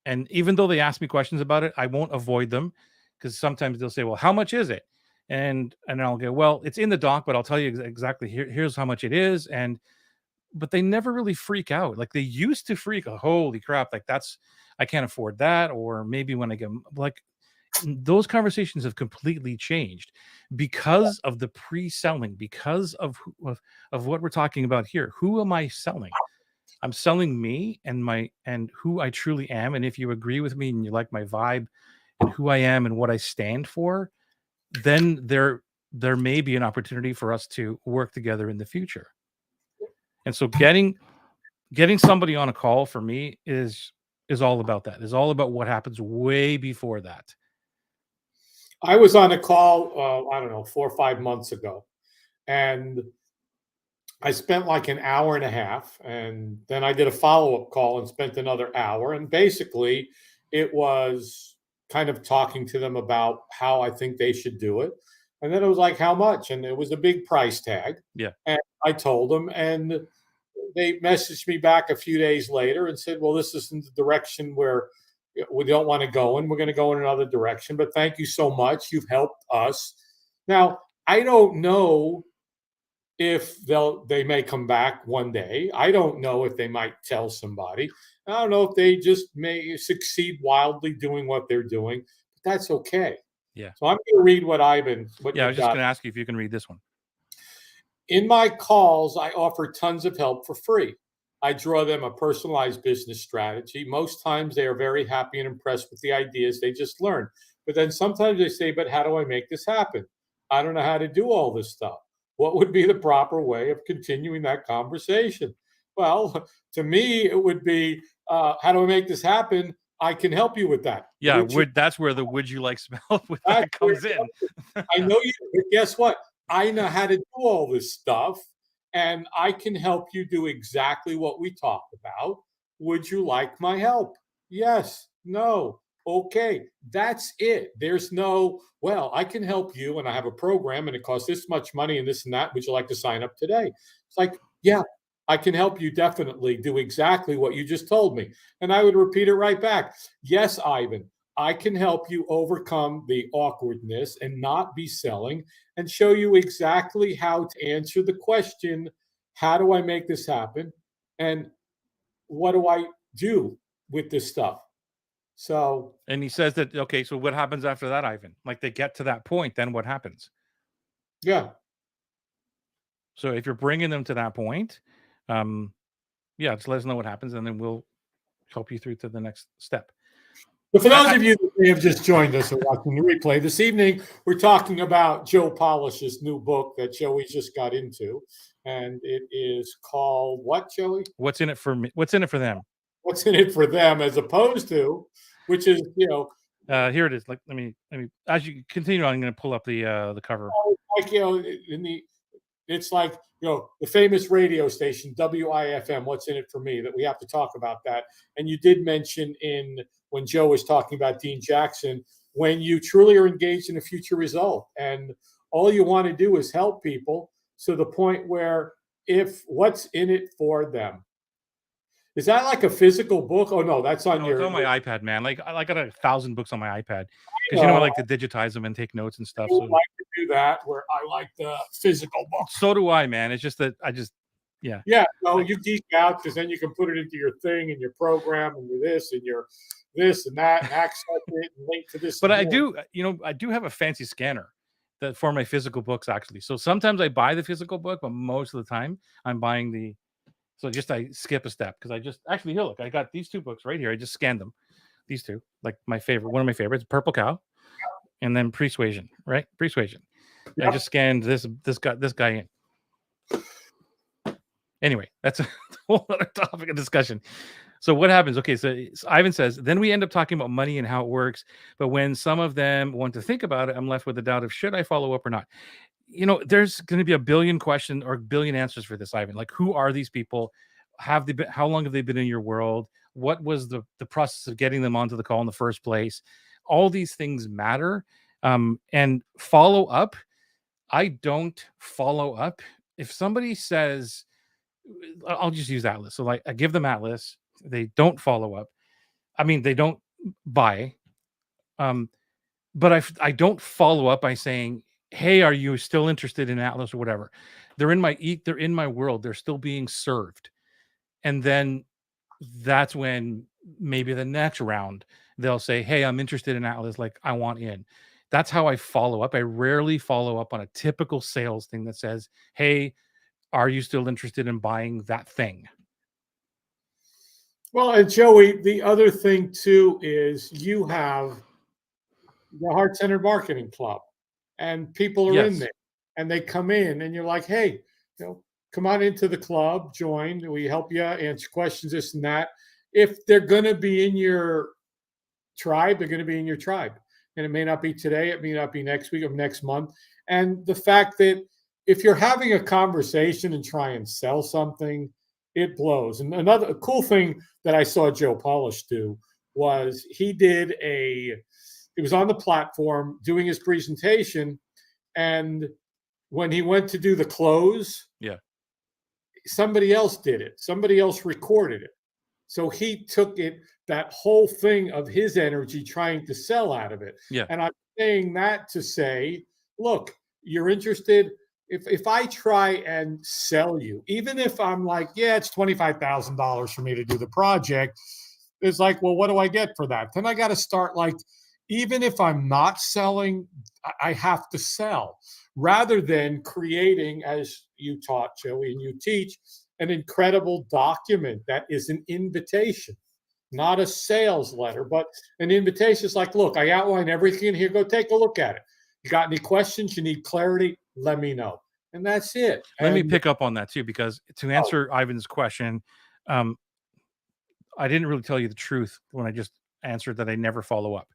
And even though they ask me questions about it, I won't avoid them because sometimes they'll say, "Well, how much is it?" And I'll go, "Well, it's in the doc, but I'll tell you exactly here's how much it is." And but they never really freak out like they used to freak out. Holy crap! Like that's I can't afford that, or maybe when I get like those conversations have completely changed because of the pre-selling, because of what we're talking about here. Who am I selling? I'm selling me and who I truly am. And if you agree with me and you like my vibe and who I am and what I stand for, then there may be an opportunity for us to work together in the future. And so getting somebody on a call for me is all about that. Is all about what happens way before that. I was on a call, I don't know, 4 or 5 months ago, and I spent like an hour and a half, and then I did a follow up call and spent another hour. And basically, it was kind of talking to them about how I think they should do it. And then it was like, how much? And it was a big price tag. Yeah. And I told them, and they messaged me back a few days later and said, well, this isn't the direction where we don't want to go in. We're going to go in another direction. But thank you so much. You've helped us. Now, I don't know if they may come back one day. I don't know if they might tell somebody. I don't know if they just may succeed wildly doing what they're doing. But that's okay. Yeah. So I'm going to read what Yeah, I you've was just got. going to ask you if you can read this one. In my calls, I offer tons of help for free. I draw them a personalized business strategy. Most times they are very happy and impressed with the ideas they just learned. But then sometimes they say, but how do I make this happen? I don't know how to do all this stuff. What would be the proper way of continuing that conversation? Well, to me, it would be, how do I make this happen? I can help you with that. Yeah, that's where the would you like spell with that comes in. I know you, but guess what? I know how to do all this stuff, and I can help you do exactly what we talked about. Would you like my help? Yes, no, okay. That's it. There's no, well, I can help you, and I have a program, and it costs this much money and this and that. Would you like to sign up today? It's like, yeah, I can help you definitely do exactly what you just told me. And I would repeat it right back. Yes, Ivan, I can help you overcome the awkwardness and not be selling and show you exactly how to answer the question, how do I make this happen? And what do I do with this stuff? So, And he says that, okay, so what happens after that, Ivan? Like they get to that point, then what happens? yeah. So if you're bringing them to that point, um, yeah, just let us know what happens, and then we'll help you through to the next step. But for those of you that may have just joined us or watching the replay, this evening we're talking about Joe Polish's new book that Joey just got into. And it is called what, Joey? What's in it for me? What's in it for them? What's in it for them, as opposed to, which is, Here it is. Like, let me. As you continue on, I'm going to pull up the cover. like, it's like, the famous radio station, WIFM, what's in it for me, that we have to talk about that. And you did mention when Joe was talking about Dean Jackson, when you truly are engaged in a future result and all you want to do is help people to the point where if what's in it for them. Is that like a physical book? Oh no, that's on it's on my iPad, man. Like I got 1,000 books on my iPad because I like to digitize them and take notes and stuff. I like to do that where I like the physical book. So do I, man. It's just that yeah. No, you geek out because then you can put it into your thing and your program and your this and your this and that and access it and link to this. But I do have a fancy scanner that for my physical books actually. So sometimes I buy the physical book, but most of the time I'm buying the. So I skip a step because here, look, I got these two books right here. I just scanned them. These two, like one of my favorites, Purple Cow, and then Persuasion, right? Persuasion. Yep. I just scanned this guy in. Anyway, that's a whole other topic of discussion. So what happens? Okay, so Ivan says, then we end up talking about money and how it works. But when some of them want to think about it, I'm left with the doubt of should I follow up or not? There's going to be a billion questions or a billion answers for this, Ivan. Like, who are these people? How long have they been in your world? What was the process of getting them onto the call in the first place? All these things matter. And follow up. I don't follow up. If somebody says, I'll just use Atlas. So like I give them Atlas. They don't follow up. I mean, they don't buy. But I don't follow up by saying, hey, are you still interested in Atlas or whatever? They're in my world. They're still being served. And then that's when maybe the next round they'll say, hey, I'm interested in Atlas. Like I want in. That's how I follow up. I rarely follow up on a typical sales thing that says, hey, are you still interested in buying that thing? Well, and Joey, the other thing too is you have the Heart Centered Marketing Club, and people are in there, and they come in, and you're like, hey, come on into the club, join. We help you answer questions, this and that. If they're going to be in your tribe, they're going to be in your tribe, and it may not be today, it may not be next week or next month. And the fact that if you're having a conversation and try and sell something, it blows. And another cool thing that I saw Joe Polish do was he was on the platform doing his presentation, and when he went to do the close, somebody else did it. Somebody else recorded it. So he took that whole thing of his energy trying to sell out of it. Yeah. And I'm saying that to say, look, you're interested. If I try and sell you, even if I'm like, yeah, it's $25,000 for me to do the project, it's like, well, what do I get for that? Then I got to start like, even if I'm not selling, I have to sell rather than creating, as you taught, Joey, and you teach, an incredible document that is an invitation, not a sales letter, but an invitation. It's like, look, I outline everything in here. Go take a look at it. You got any questions? You need clarity? Let me know. And that's it. Let me pick up on that too, because to answer Ivan's question, I didn't really tell you the truth when I just answer that I never follow up.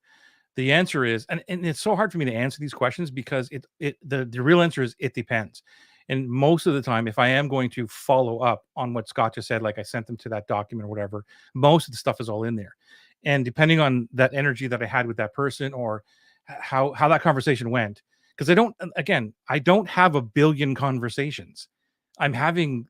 The answer is, and it's so hard for me to answer these questions because the real answer is it depends. And most of the time, if I am going to follow up on what Scott just said, like I sent them to that document or whatever, most of the stuff is all in there. And depending on that energy that I had with that person, or how that conversation went, because I don't have a billion conversations. I'm having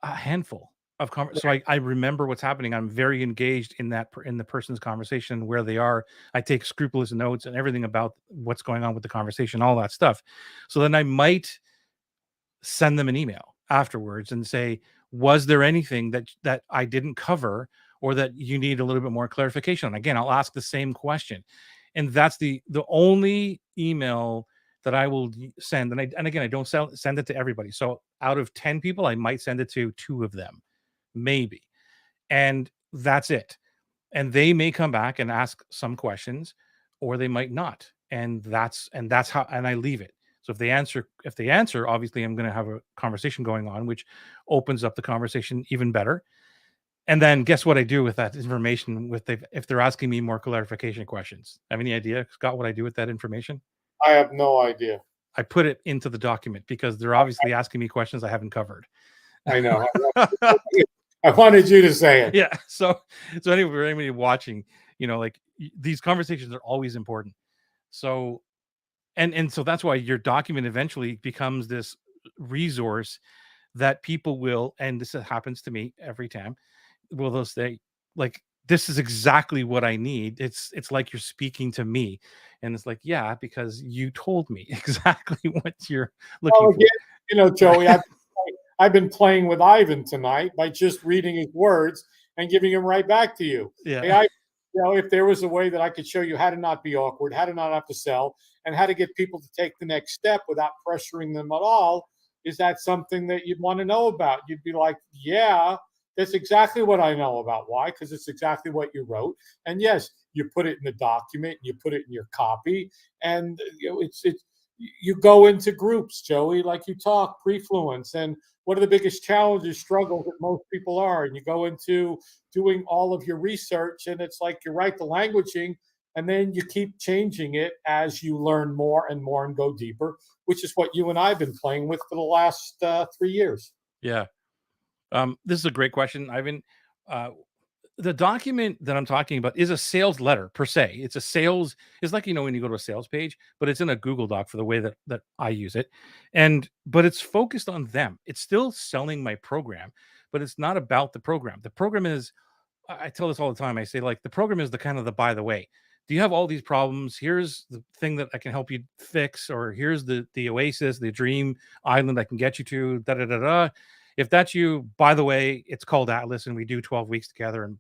a handful of so I remember what's happening. I'm very engaged in in the person's conversation, where they are. I take scrupulous notes and everything about what's going on with the conversation, all that stuff. So then I might send them an email afterwards and say, was there anything that I didn't cover, or that you need a little bit more clarification on? Again, I'll ask the same question. And that's the only email that I will send. And again, I don't send it to everybody. So out of 10 people, I might send it to 2 of them, maybe. And that's it. And they may come back and ask some questions, or they might not. And that's how, and I leave it. So if they answer, obviously I'm going to have a conversation going on, which opens up the conversation even better. And then guess what I do with that information, if they're asking me more clarification questions? Have any idea, Scott, what I do with that information? I have no idea. I put it into the document because they're obviously asking me questions I haven't covered. I know. I wanted you to say it. Yeah. So anyway, for anybody watching, like these conversations are always important. So so that's why your document eventually becomes this resource that people will, and this happens to me every time, will they'll say, like, this is exactly what I need. It's like you're speaking to me. And it's like, yeah, because you told me exactly what you're looking Well, for. again, Joey, I've been playing with Ivan tonight by just reading his words and giving them right back to you. Hey, Yeah. if there was a way that I could show you how to not be awkward, how to not have to sell, and how to get people to take the next step without pressuring them at all, is that something that you'd want to know about? You'd be like, yeah, that's exactly what I know about. Why? Because it's exactly what you wrote. And yes, you put it in the document, you put it in your copy, and it's you go into groups, Joey, like you talk prefluence, and what are the biggest challenges, struggles that most people are, and you go into doing all of your research, and it's like you write the languaging, and then you keep changing it as you learn more and more and go deeper, which is what you and I've been playing with for the last 3 years. Yeah. This is a great question, Ivan. Uh, the document that I'm talking about is a sales letter per se. It's like, when you go to a sales page, but it's in a Google Doc for the way that I use it. But it's focused on them. It's still selling my program, but it's not about the program. The program is, I tell this all the time. I say, like, the program is the kind of the by the way. Do you have all these problems? Here's the thing that I can help you fix, or here's the oasis, the dream island I can get you to. Da da da da. If that's you, by the way, it's called Atlas, and we do 12 weeks together. And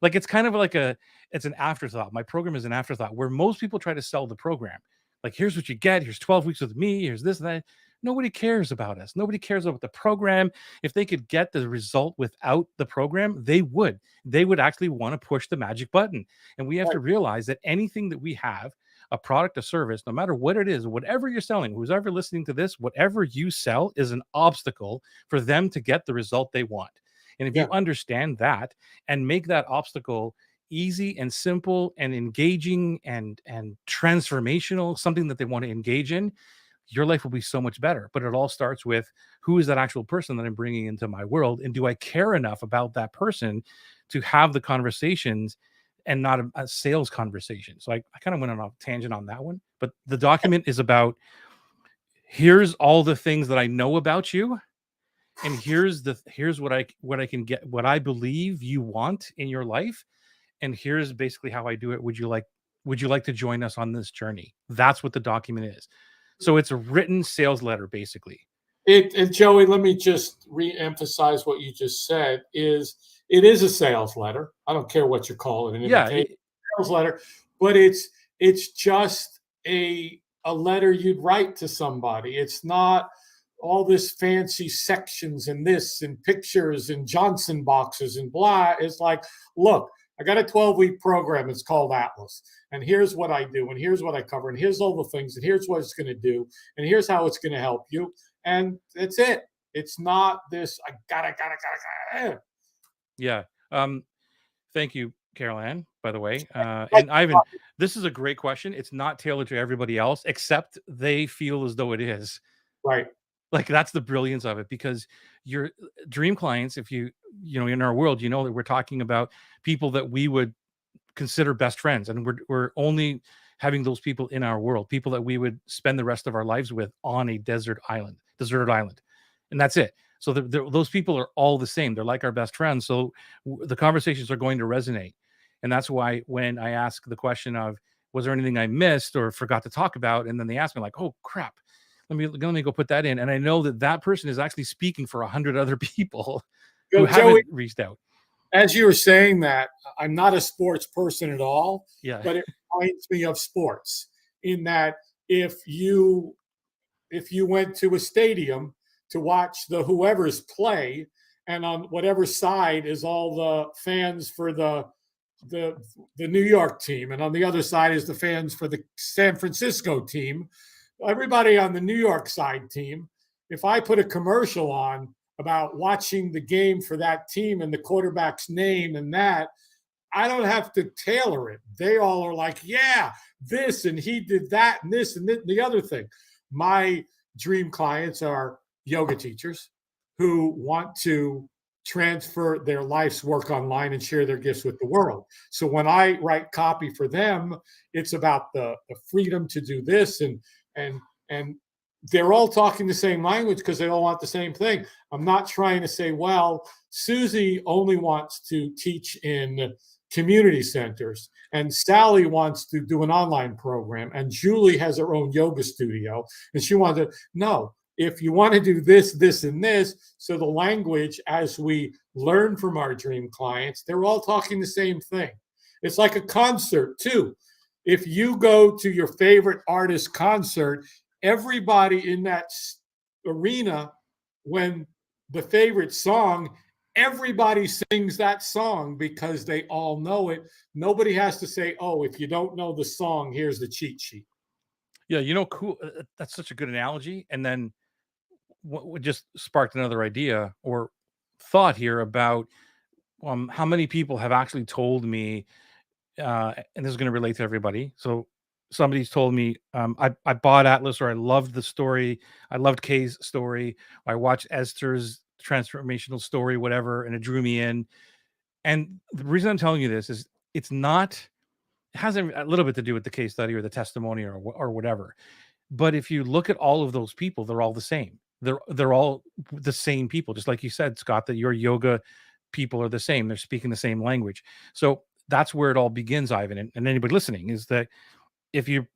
like, it's kind of like it's an afterthought. My program is an afterthought, where most people try to sell the program. Like, here's what you get. Here's 12 weeks with me. Here's this and that. Nobody cares about us. Nobody cares about the program. If they could get the result without the program, they would. They would actually want to push the magic button. And we have to realize that anything that we have, a product, a service, no matter what it is, whatever you're selling, who's ever listening to this, whatever you sell is an obstacle for them to get the result they want. And if you understand that and make that obstacle easy and simple and engaging and transformational, something that they want to engage in, your life will be so much better. But it all starts with, who is that actual person that I'm bringing into my world? And do I care enough about that person to have the conversations and not a sales conversation? So I kind of went on a tangent on that one. But the document is about, here's all the things that I know about you. And here's what I can get, what I believe you want in your life. And here's basically how I do it. Would you like to join us on this journey? That's what the document is. So it's a written sales letter, basically. Joey, let me just re-emphasize what you just said. It is a sales letter. I don't care what you call it, an Yeah. invitation sales letter, but it's just a letter you'd write to somebody. It's not all this fancy sections and this and pictures and Johnson boxes and blah. It's like, look, I got a 12-week program. It's called Atlas. And here's what I do. And here's what I cover. And here's all the things. And here's what it's going to do. And here's how it's going to help you. And that's it. It's not this, I gotta. Yeah. Thank you. Carol Ann, by the way. Like, And Ivan, this is a great question. It's not tailored to everybody else, except they feel as though it is. right. Like that's the brilliance of it, because your dream clients, if in our world, that we're talking about people that we would consider best friends, and we're only having those people in our world, people that we would spend the rest of our lives with on a deserted island, and that's it. So those people are all the same. They're like our best friends. So the conversations are going to resonate, and that's why when I ask the question of was there anything I missed or forgot to talk about, and then they ask me like, oh crap, let me go put that in, and I know that that person is actually speaking for 100 other people who Joey, haven't reached out. as you were saying that, I'm not a sports person at all, Yeah. but it reminds me of sports in that if you went to a stadium to watch the whoever's play, and on whatever side is all the fans for the the New York team, and on the other side is the fans for the San Francisco team. Everybody on the New York side team, if I put a commercial on about watching the game for that team and the quarterback's name and that, I don't have to tailor it. They all are like, yeah, this and he did that and this and the other thing. My dream clients are yoga teachers who want to transfer their life's work online and share their gifts with the world. So when I write copy for them, it's about the freedom to do this, and and they're all talking the same language because they all want the same thing. I'm not trying to say, well, Susie only wants to teach in community centers, and Sally wants to do an online program, and Julie has her own yoga studio, and she wants to. No, if you want to do this, this, and this, so the language, as we learn from our dream clients, they're all talking the same thing. It's like a concert, too. If you go to your favorite artist concert, everybody in that arena, when the favorite song, everybody sings that song because they all know it. Nobody has to say, oh, if you don't know the song, here's the cheat sheet. Yeah, cool. That's such a good analogy. And then what just sparked another idea or thought here about how many people have actually told me, and this is going to relate to everybody. So somebody's told me, I bought Atlas, or I loved the story. I loved Kay's story. I watched Esther's transformational story, whatever, and it drew me in. And the reason I'm telling you this is it's not, it has a little bit to do with the case study or the testimony or whatever. But if you look at all of those people, they're all the same. They're all the same people, just like you said, Scott, that your yoga people are the same. They're speaking the same language. So that's where it all begins, Ivan, and anybody listening, is that if you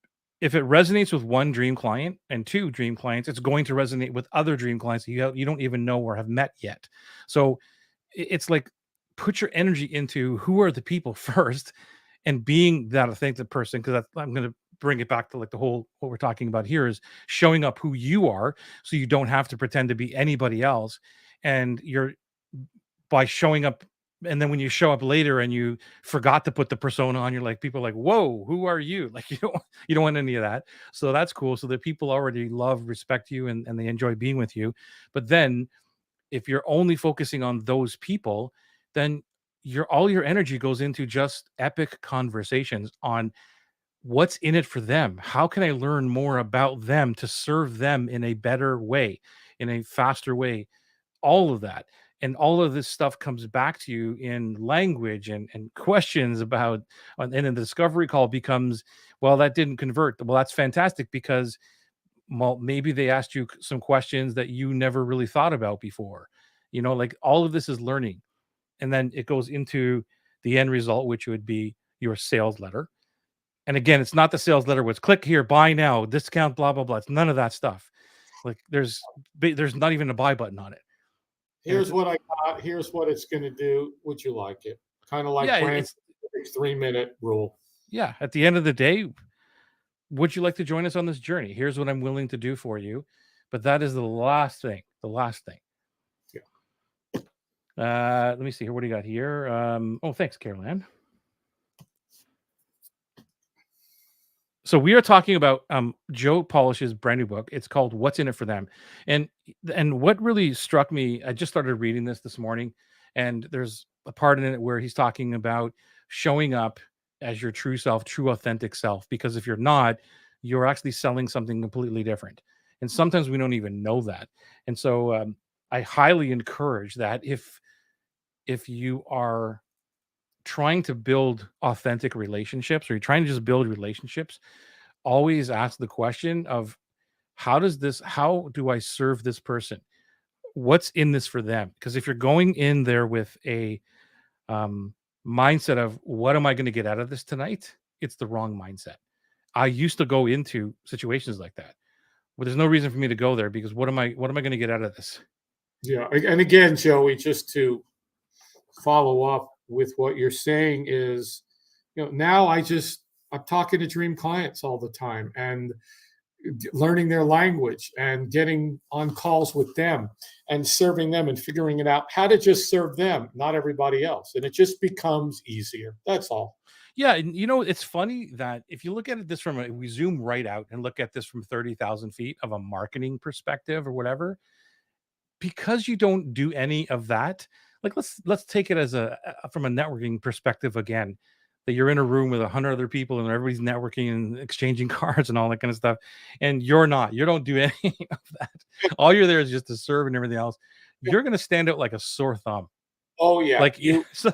if it resonates with one dream client and two dream clients, it's going to resonate with other dream clients that you don't even know or have met yet. So it's like put your energy into who are the people first, and being that authentic person, because I'm going to bring it back to like the whole what we're talking about here is showing up who you are, so you don't have to pretend to be anybody else. And you're by showing up, and then when you show up later and you forgot to put the persona on, you're like, people are like, whoa, who are you? Like you don't want any of that. So that's cool, so that people already love, respect you, and they enjoy being with you. But then if you're only focusing on those people, then all your energy goes into just epic conversations on what's in it for them. How can I learn more about them to serve them in a better way, in a faster way? All of that. And all of this stuff comes back to you in language and questions about, and then the discovery call becomes, well, that didn't convert. Well, that's fantastic, because well, maybe they asked you some questions that you never really thought about before. Like all of this is learning. And then it goes into the end result, which would be your sales letter. And again, it's not the sales letter with click here, buy now, discount, blah, blah, blah. It's none of that stuff. Like there's not even a buy button on it. And Here's what I got. Here's what it's going to do. Would you like it? Kind of yeah, like brand it's 3-minute rule. yeah. At the end of the day, would you like to join us on this journey? Here's what I'm willing to do for you. But that is the last thing. The last thing. Yeah. Let me see here. What do you got here? Oh, thanks, Caroline. So we are talking about Joe Polish's brand new book. It's called "What's in It for Them," and what really struck me, I just started reading this morning, and there's a part in it where he's talking about showing up as your true self, true authentic self. Because if you're not, you're actually selling something completely different. And sometimes we don't even know that. And so I highly encourage that if you are trying to build authentic relationships, or you're trying to just build relationships, always ask the question of how do I serve this person? What's in this for them? Because if you're going in there with a um, mindset of what am I going to get out of this tonight, it's the wrong mindset. I used to go into situations like that, but there's no reason for me to go there because what am I going to get out of this? Yeah. And again, Joey, just to follow up with what you're saying is, now I'm talking to dream clients all the time and learning their language and getting on calls with them and serving them and figuring it out how to just serve them, not everybody else. And it just becomes easier. That's all. Yeah, and it's funny that if you look at it this from we zoom right out and look at this from 30,000 feet of a marketing perspective or whatever, because you don't do any of that, like let's take it as from a networking perspective again, that you're in a room with 100 other people and everybody's networking and exchanging cards and all that kind of stuff, and you don't do any of that. All you're there is just to serve and everything else. You're going to stand out like a sore thumb. Oh yeah, Like so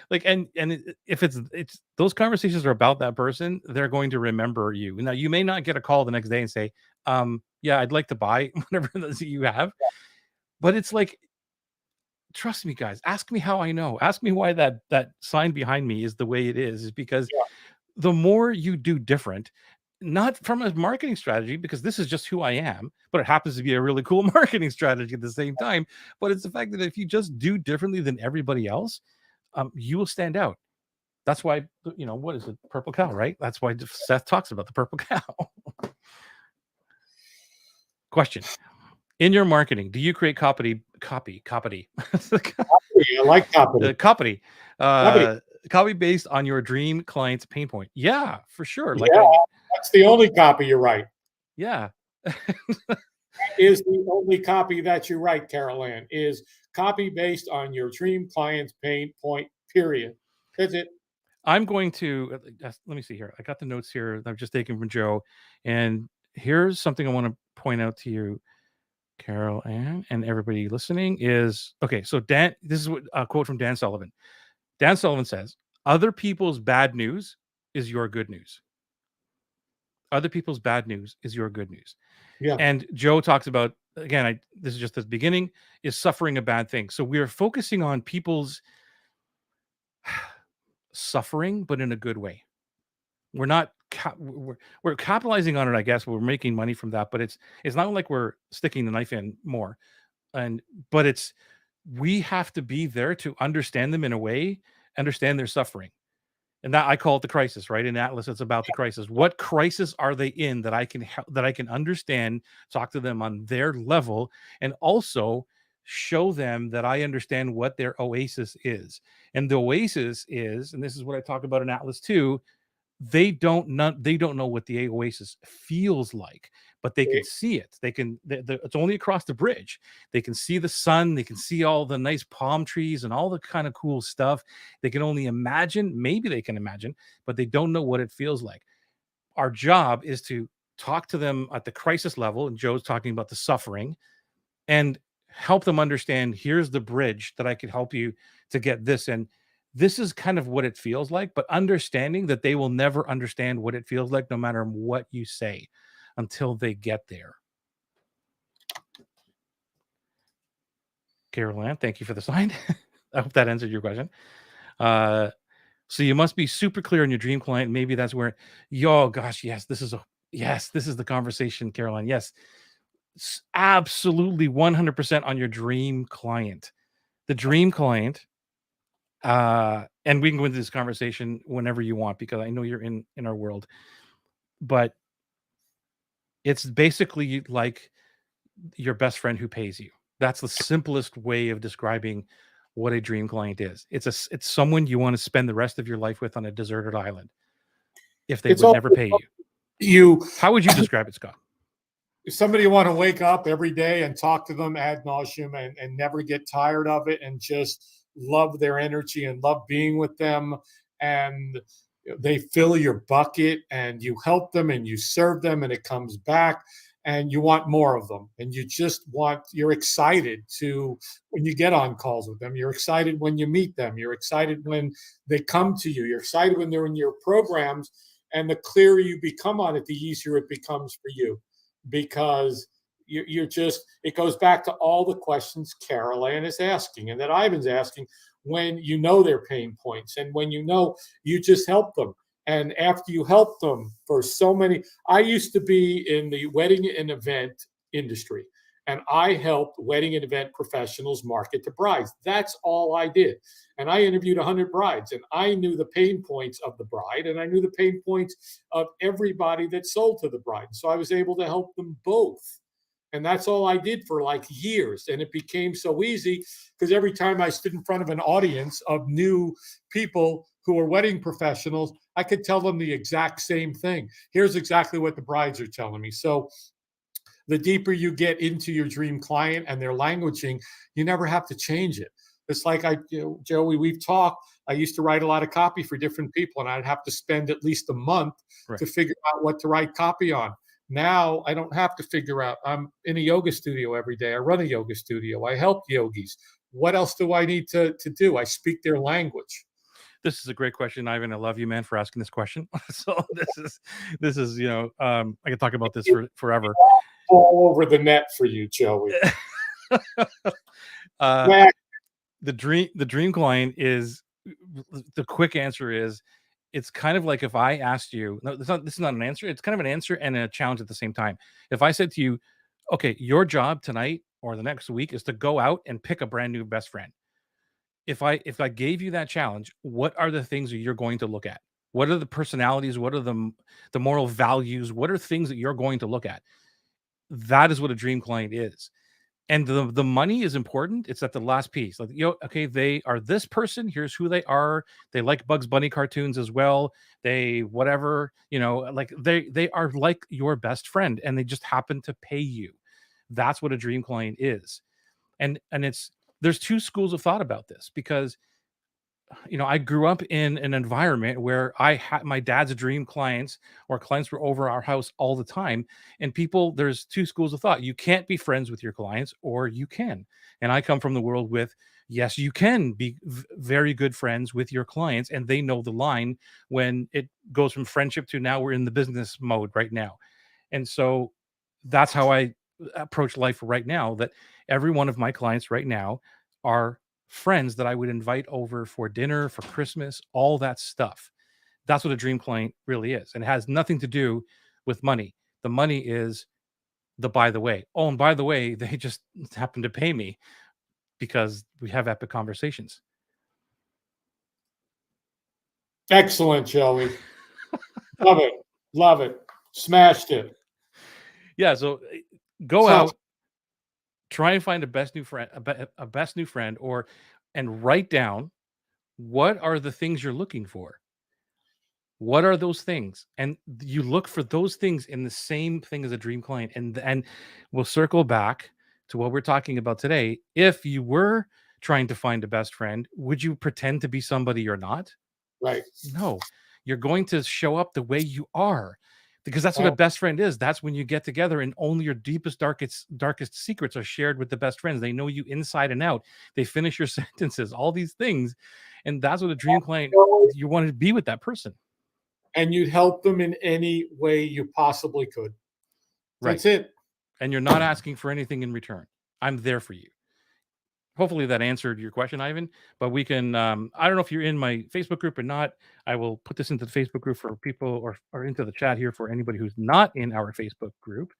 like if it's those conversations are about that person, they're going to remember you. Now you may not get a call the next day and say, yeah, I'd like to buy whatever it is that you have, but it's like, trust me, guys. Ask me how I know. Ask me why that sign behind me is the way it is because yeah, the more you do different, not from a marketing strategy, because this is just who I am, but it happens to be a really cool marketing strategy at the same time. But it's the fact that if you just do differently than everybody else, you will stand out. That's why, what is it? Purple cow, right? That's why Seth talks about the purple cow. Question. In your marketing, do you create copy, I like company. copy, Company. uh, copy based on your dream client's pain point? Yeah, for sure. Like Yeah, that's the only copy you write. yeah. Is the only copy that you write, Carol Ann, is copy based on your dream client's pain point, period. That's it. I'm going to let me see here. I got the notes here that I've just taken from Joe, and here's something I want to point out to you, Carol Ann, and everybody listening is okay. So Dan, this is what a quote from Dan Sullivan. Dan Sullivan says, "Other people's bad news is your good news. Other people's bad news is your good news." Yeah. And Joe talks about, again, this is just the beginning, is suffering a bad thing. So we are focusing on people's suffering, but in a good way. We're not we're capitalizing on it, I guess. We're making money from that, but it's not like we're sticking the knife in more. And but it's we have to be there to understand them in a way, understand their suffering. And that I call it the crisis, right? In Atlas, it's about the crisis. What crisis are they in that I can help, that I can understand, talk to them on their level, and also show them that I understand what their oasis is. And the oasis is, and this is what I talk about in Atlas too, they don't know what the oasis feels like, but they can see it. It's only across the bridge. They can see the sun, they can see all the nice palm trees and all the kind of cool stuff. They can only imagine, maybe they can imagine, but they don't know what it feels like. Our job is to talk to them at the crisis level, and Joe's talking about the suffering, and help them understand, here's the bridge that I could help you to get this. And this is kind of what it feels like, but understanding that they will never understand what it feels like no matter what you say until they get there. Carol Ann, thank you for the sign. I hope that answered your question. So you must be super clear on your dream client. Maybe that's where, yo, gosh, yes, this is the conversation, Caroline. Yes, absolutely 100% on your dream client. The dream client, and we can go into this conversation whenever you want because I know you're in our world, but it's basically like your best friend who pays you. That's the simplest way of describing what a dream client is. It's someone you want to spend the rest of your life with on a deserted island if they It's would all never pay you. you. How would you describe it, Scott? Somebody you want to wake up every day and talk to them ad nauseum and never get tired of it and just love their energy and love being with them and they fill your bucket, and you help them and you serve them, and it comes back, and you want more of them, and you're excited to when you get on calls with them, you're excited when you meet them, you're excited when they come to you, you're excited when they're in your programs, and the clearer you become on it, the easier it becomes for you, because you're just it goes back to all the questions Carol Ann is asking and that Ivan's asking. When you know their pain points, and when you just help them, and after you help them for so many, I used to be in the wedding and event industry, and I helped wedding and event professionals market to brides. That's all I did. And I interviewed 100 brides, and I knew the pain points of the bride, and I knew the pain points of everybody that sold to the bride. So I was able to help them both. And that's all I did for like years. And it became so easy because every time I stood in front of an audience of new people who are wedding professionals, I could tell them the exact same thing. Here's exactly what the brides are telling me. So the deeper you get into your dream client and their languaging, you never have to change it. It's like Joey, we've talked. I used to write a lot of copy for different people, and I'd have to spend at least a month to figure out what to write copy on. Now I don't have to figure out. I'm in a yoga studio every day. I run a yoga studio. I help yogis. What else do I need to do? I speak their language. This is a great question, Ivan. I love you, man, for asking this question. So this is I could talk about this for forever. All over the net for you, Joey. The dream client is the quick answer is it's kind of like if I asked you, no, this is not an answer. It's kind of an answer and a challenge at the same time. If I said to you, okay, your job tonight or the next week is to go out and pick a brand new best friend. If I gave you that challenge, what are the things that you're going to look at? What are the personalities? What are the moral values? What are things that you're going to look at? That is what a dream client is. And the money is important. It's at the last piece. Like, okay, they are this person. Here's who they are. They like Bugs Bunny cartoons as well. They whatever, like they are like your best friend, and they just happen to pay you. That's what a dream client is. And there's two schools of thought about this because I grew up in an environment where I had my dad's dream clients or clients were over our house all the time. And there's two schools of thought. You can't be friends with your clients, or you can. And I come from the world with, yes, you can be very good friends with your clients, and they know the line when it goes from friendship to now we're in the business mode right now. And so that's how I approach life right now, that every one of my clients right now are friends that I would invite over for dinner, for Christmas, all that stuff. That's what a dream client really is. And it has nothing to do with money. The money is the by the way. Oh, and by the way, they just happen to pay me because we have epic conversations. Excellent, Joey. Love it. Love it. Smashed it. Yeah. So go out, try and find a best new friend, a best new friend, and write down what are the things you're looking for. What are those things? And you look for those things in the same thing as a dream client. And we'll circle back to what we're talking about today. If you were trying to find a best friend, would you pretend to be somebody you're not? Right. No. You're going to show up the way you are, because that's what a best friend is. That's when you get together and only your deepest, darkest secrets are shared with the best friends. They know you inside and out. They finish your sentences, all these things. And that's what a dream client, you want to be with that person. And you'd help them in any way you possibly could. That's Right. it. And you're not asking for anything in return. I'm there for you. Hopefully that answered your question, Ivan. But we can, I don't know if you're in my Facebook group or not. I will put this into the Facebook group for people, or into the chat here for anybody who's not in our Facebook group,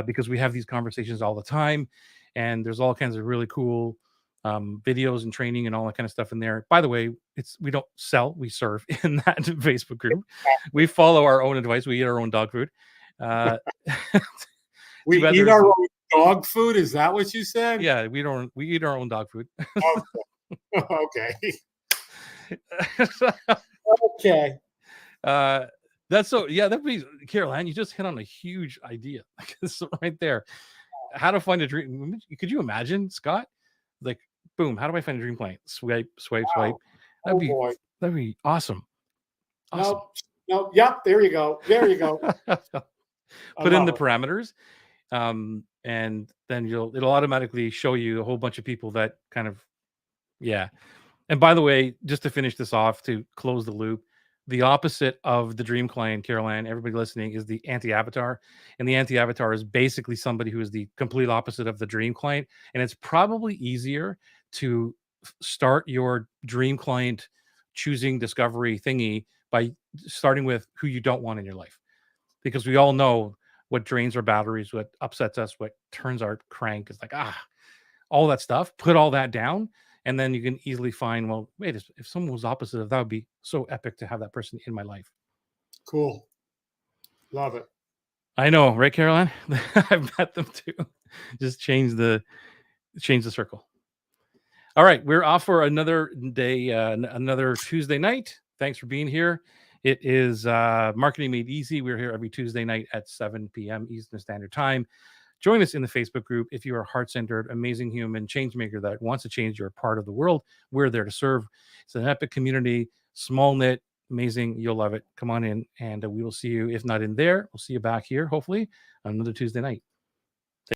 because we have these conversations all the time. And there's all kinds of really cool videos and training and all that kind of stuff in there. By the way, we don't sell, we serve in that Facebook group. We follow our own advice. We eat our own dog food. We eat our own dog food. Is that what you said? Yeah, we eat our own dog food. Okay. Okay. That'd be Caroline. You just hit on a huge idea. Right there. How to find a dream. Could you imagine, Scott? Like, boom, how do I find a dream client? Swipe, swipe, swipe. That'd Oh be boy. that'd be awesome. Awesome. Nope. Nope. Yep. There you go. There you go. I Put in the love it. parameters, and then it'll automatically show you a whole bunch of people that kind of, yeah. And by the way, just to finish this off, to close the loop, the opposite of the dream client, Caroline, everybody listening, is the anti-avatar. And the anti-avatar is basically somebody who is the complete opposite of the dream client. And it's probably easier to start your dream client choosing discovery thingy by starting with who you don't want in your life. Because we all know what drains our batteries, what upsets us, what turns our crank. Is like, all that stuff. Put all that down, and then you can easily find, well, wait, if someone was opposite of that, would be so epic to have that person in my life. Cool. Love it. I know, right, Caroline? I've met them too. Just change the circle. All right, we're off for another day, another Tuesday night. Thanks for being here. It is Marketing Made Easy. We're here every Tuesday night at 7 p.m. Eastern Standard Time. Join us in the Facebook group. If you are a heart-centered, amazing human change maker that wants to change your part of the world, we're there to serve. It's an epic community, small knit, amazing. You'll love it. Come on in, and we will see you. If not in there, we'll see you back here, hopefully, on another Tuesday night.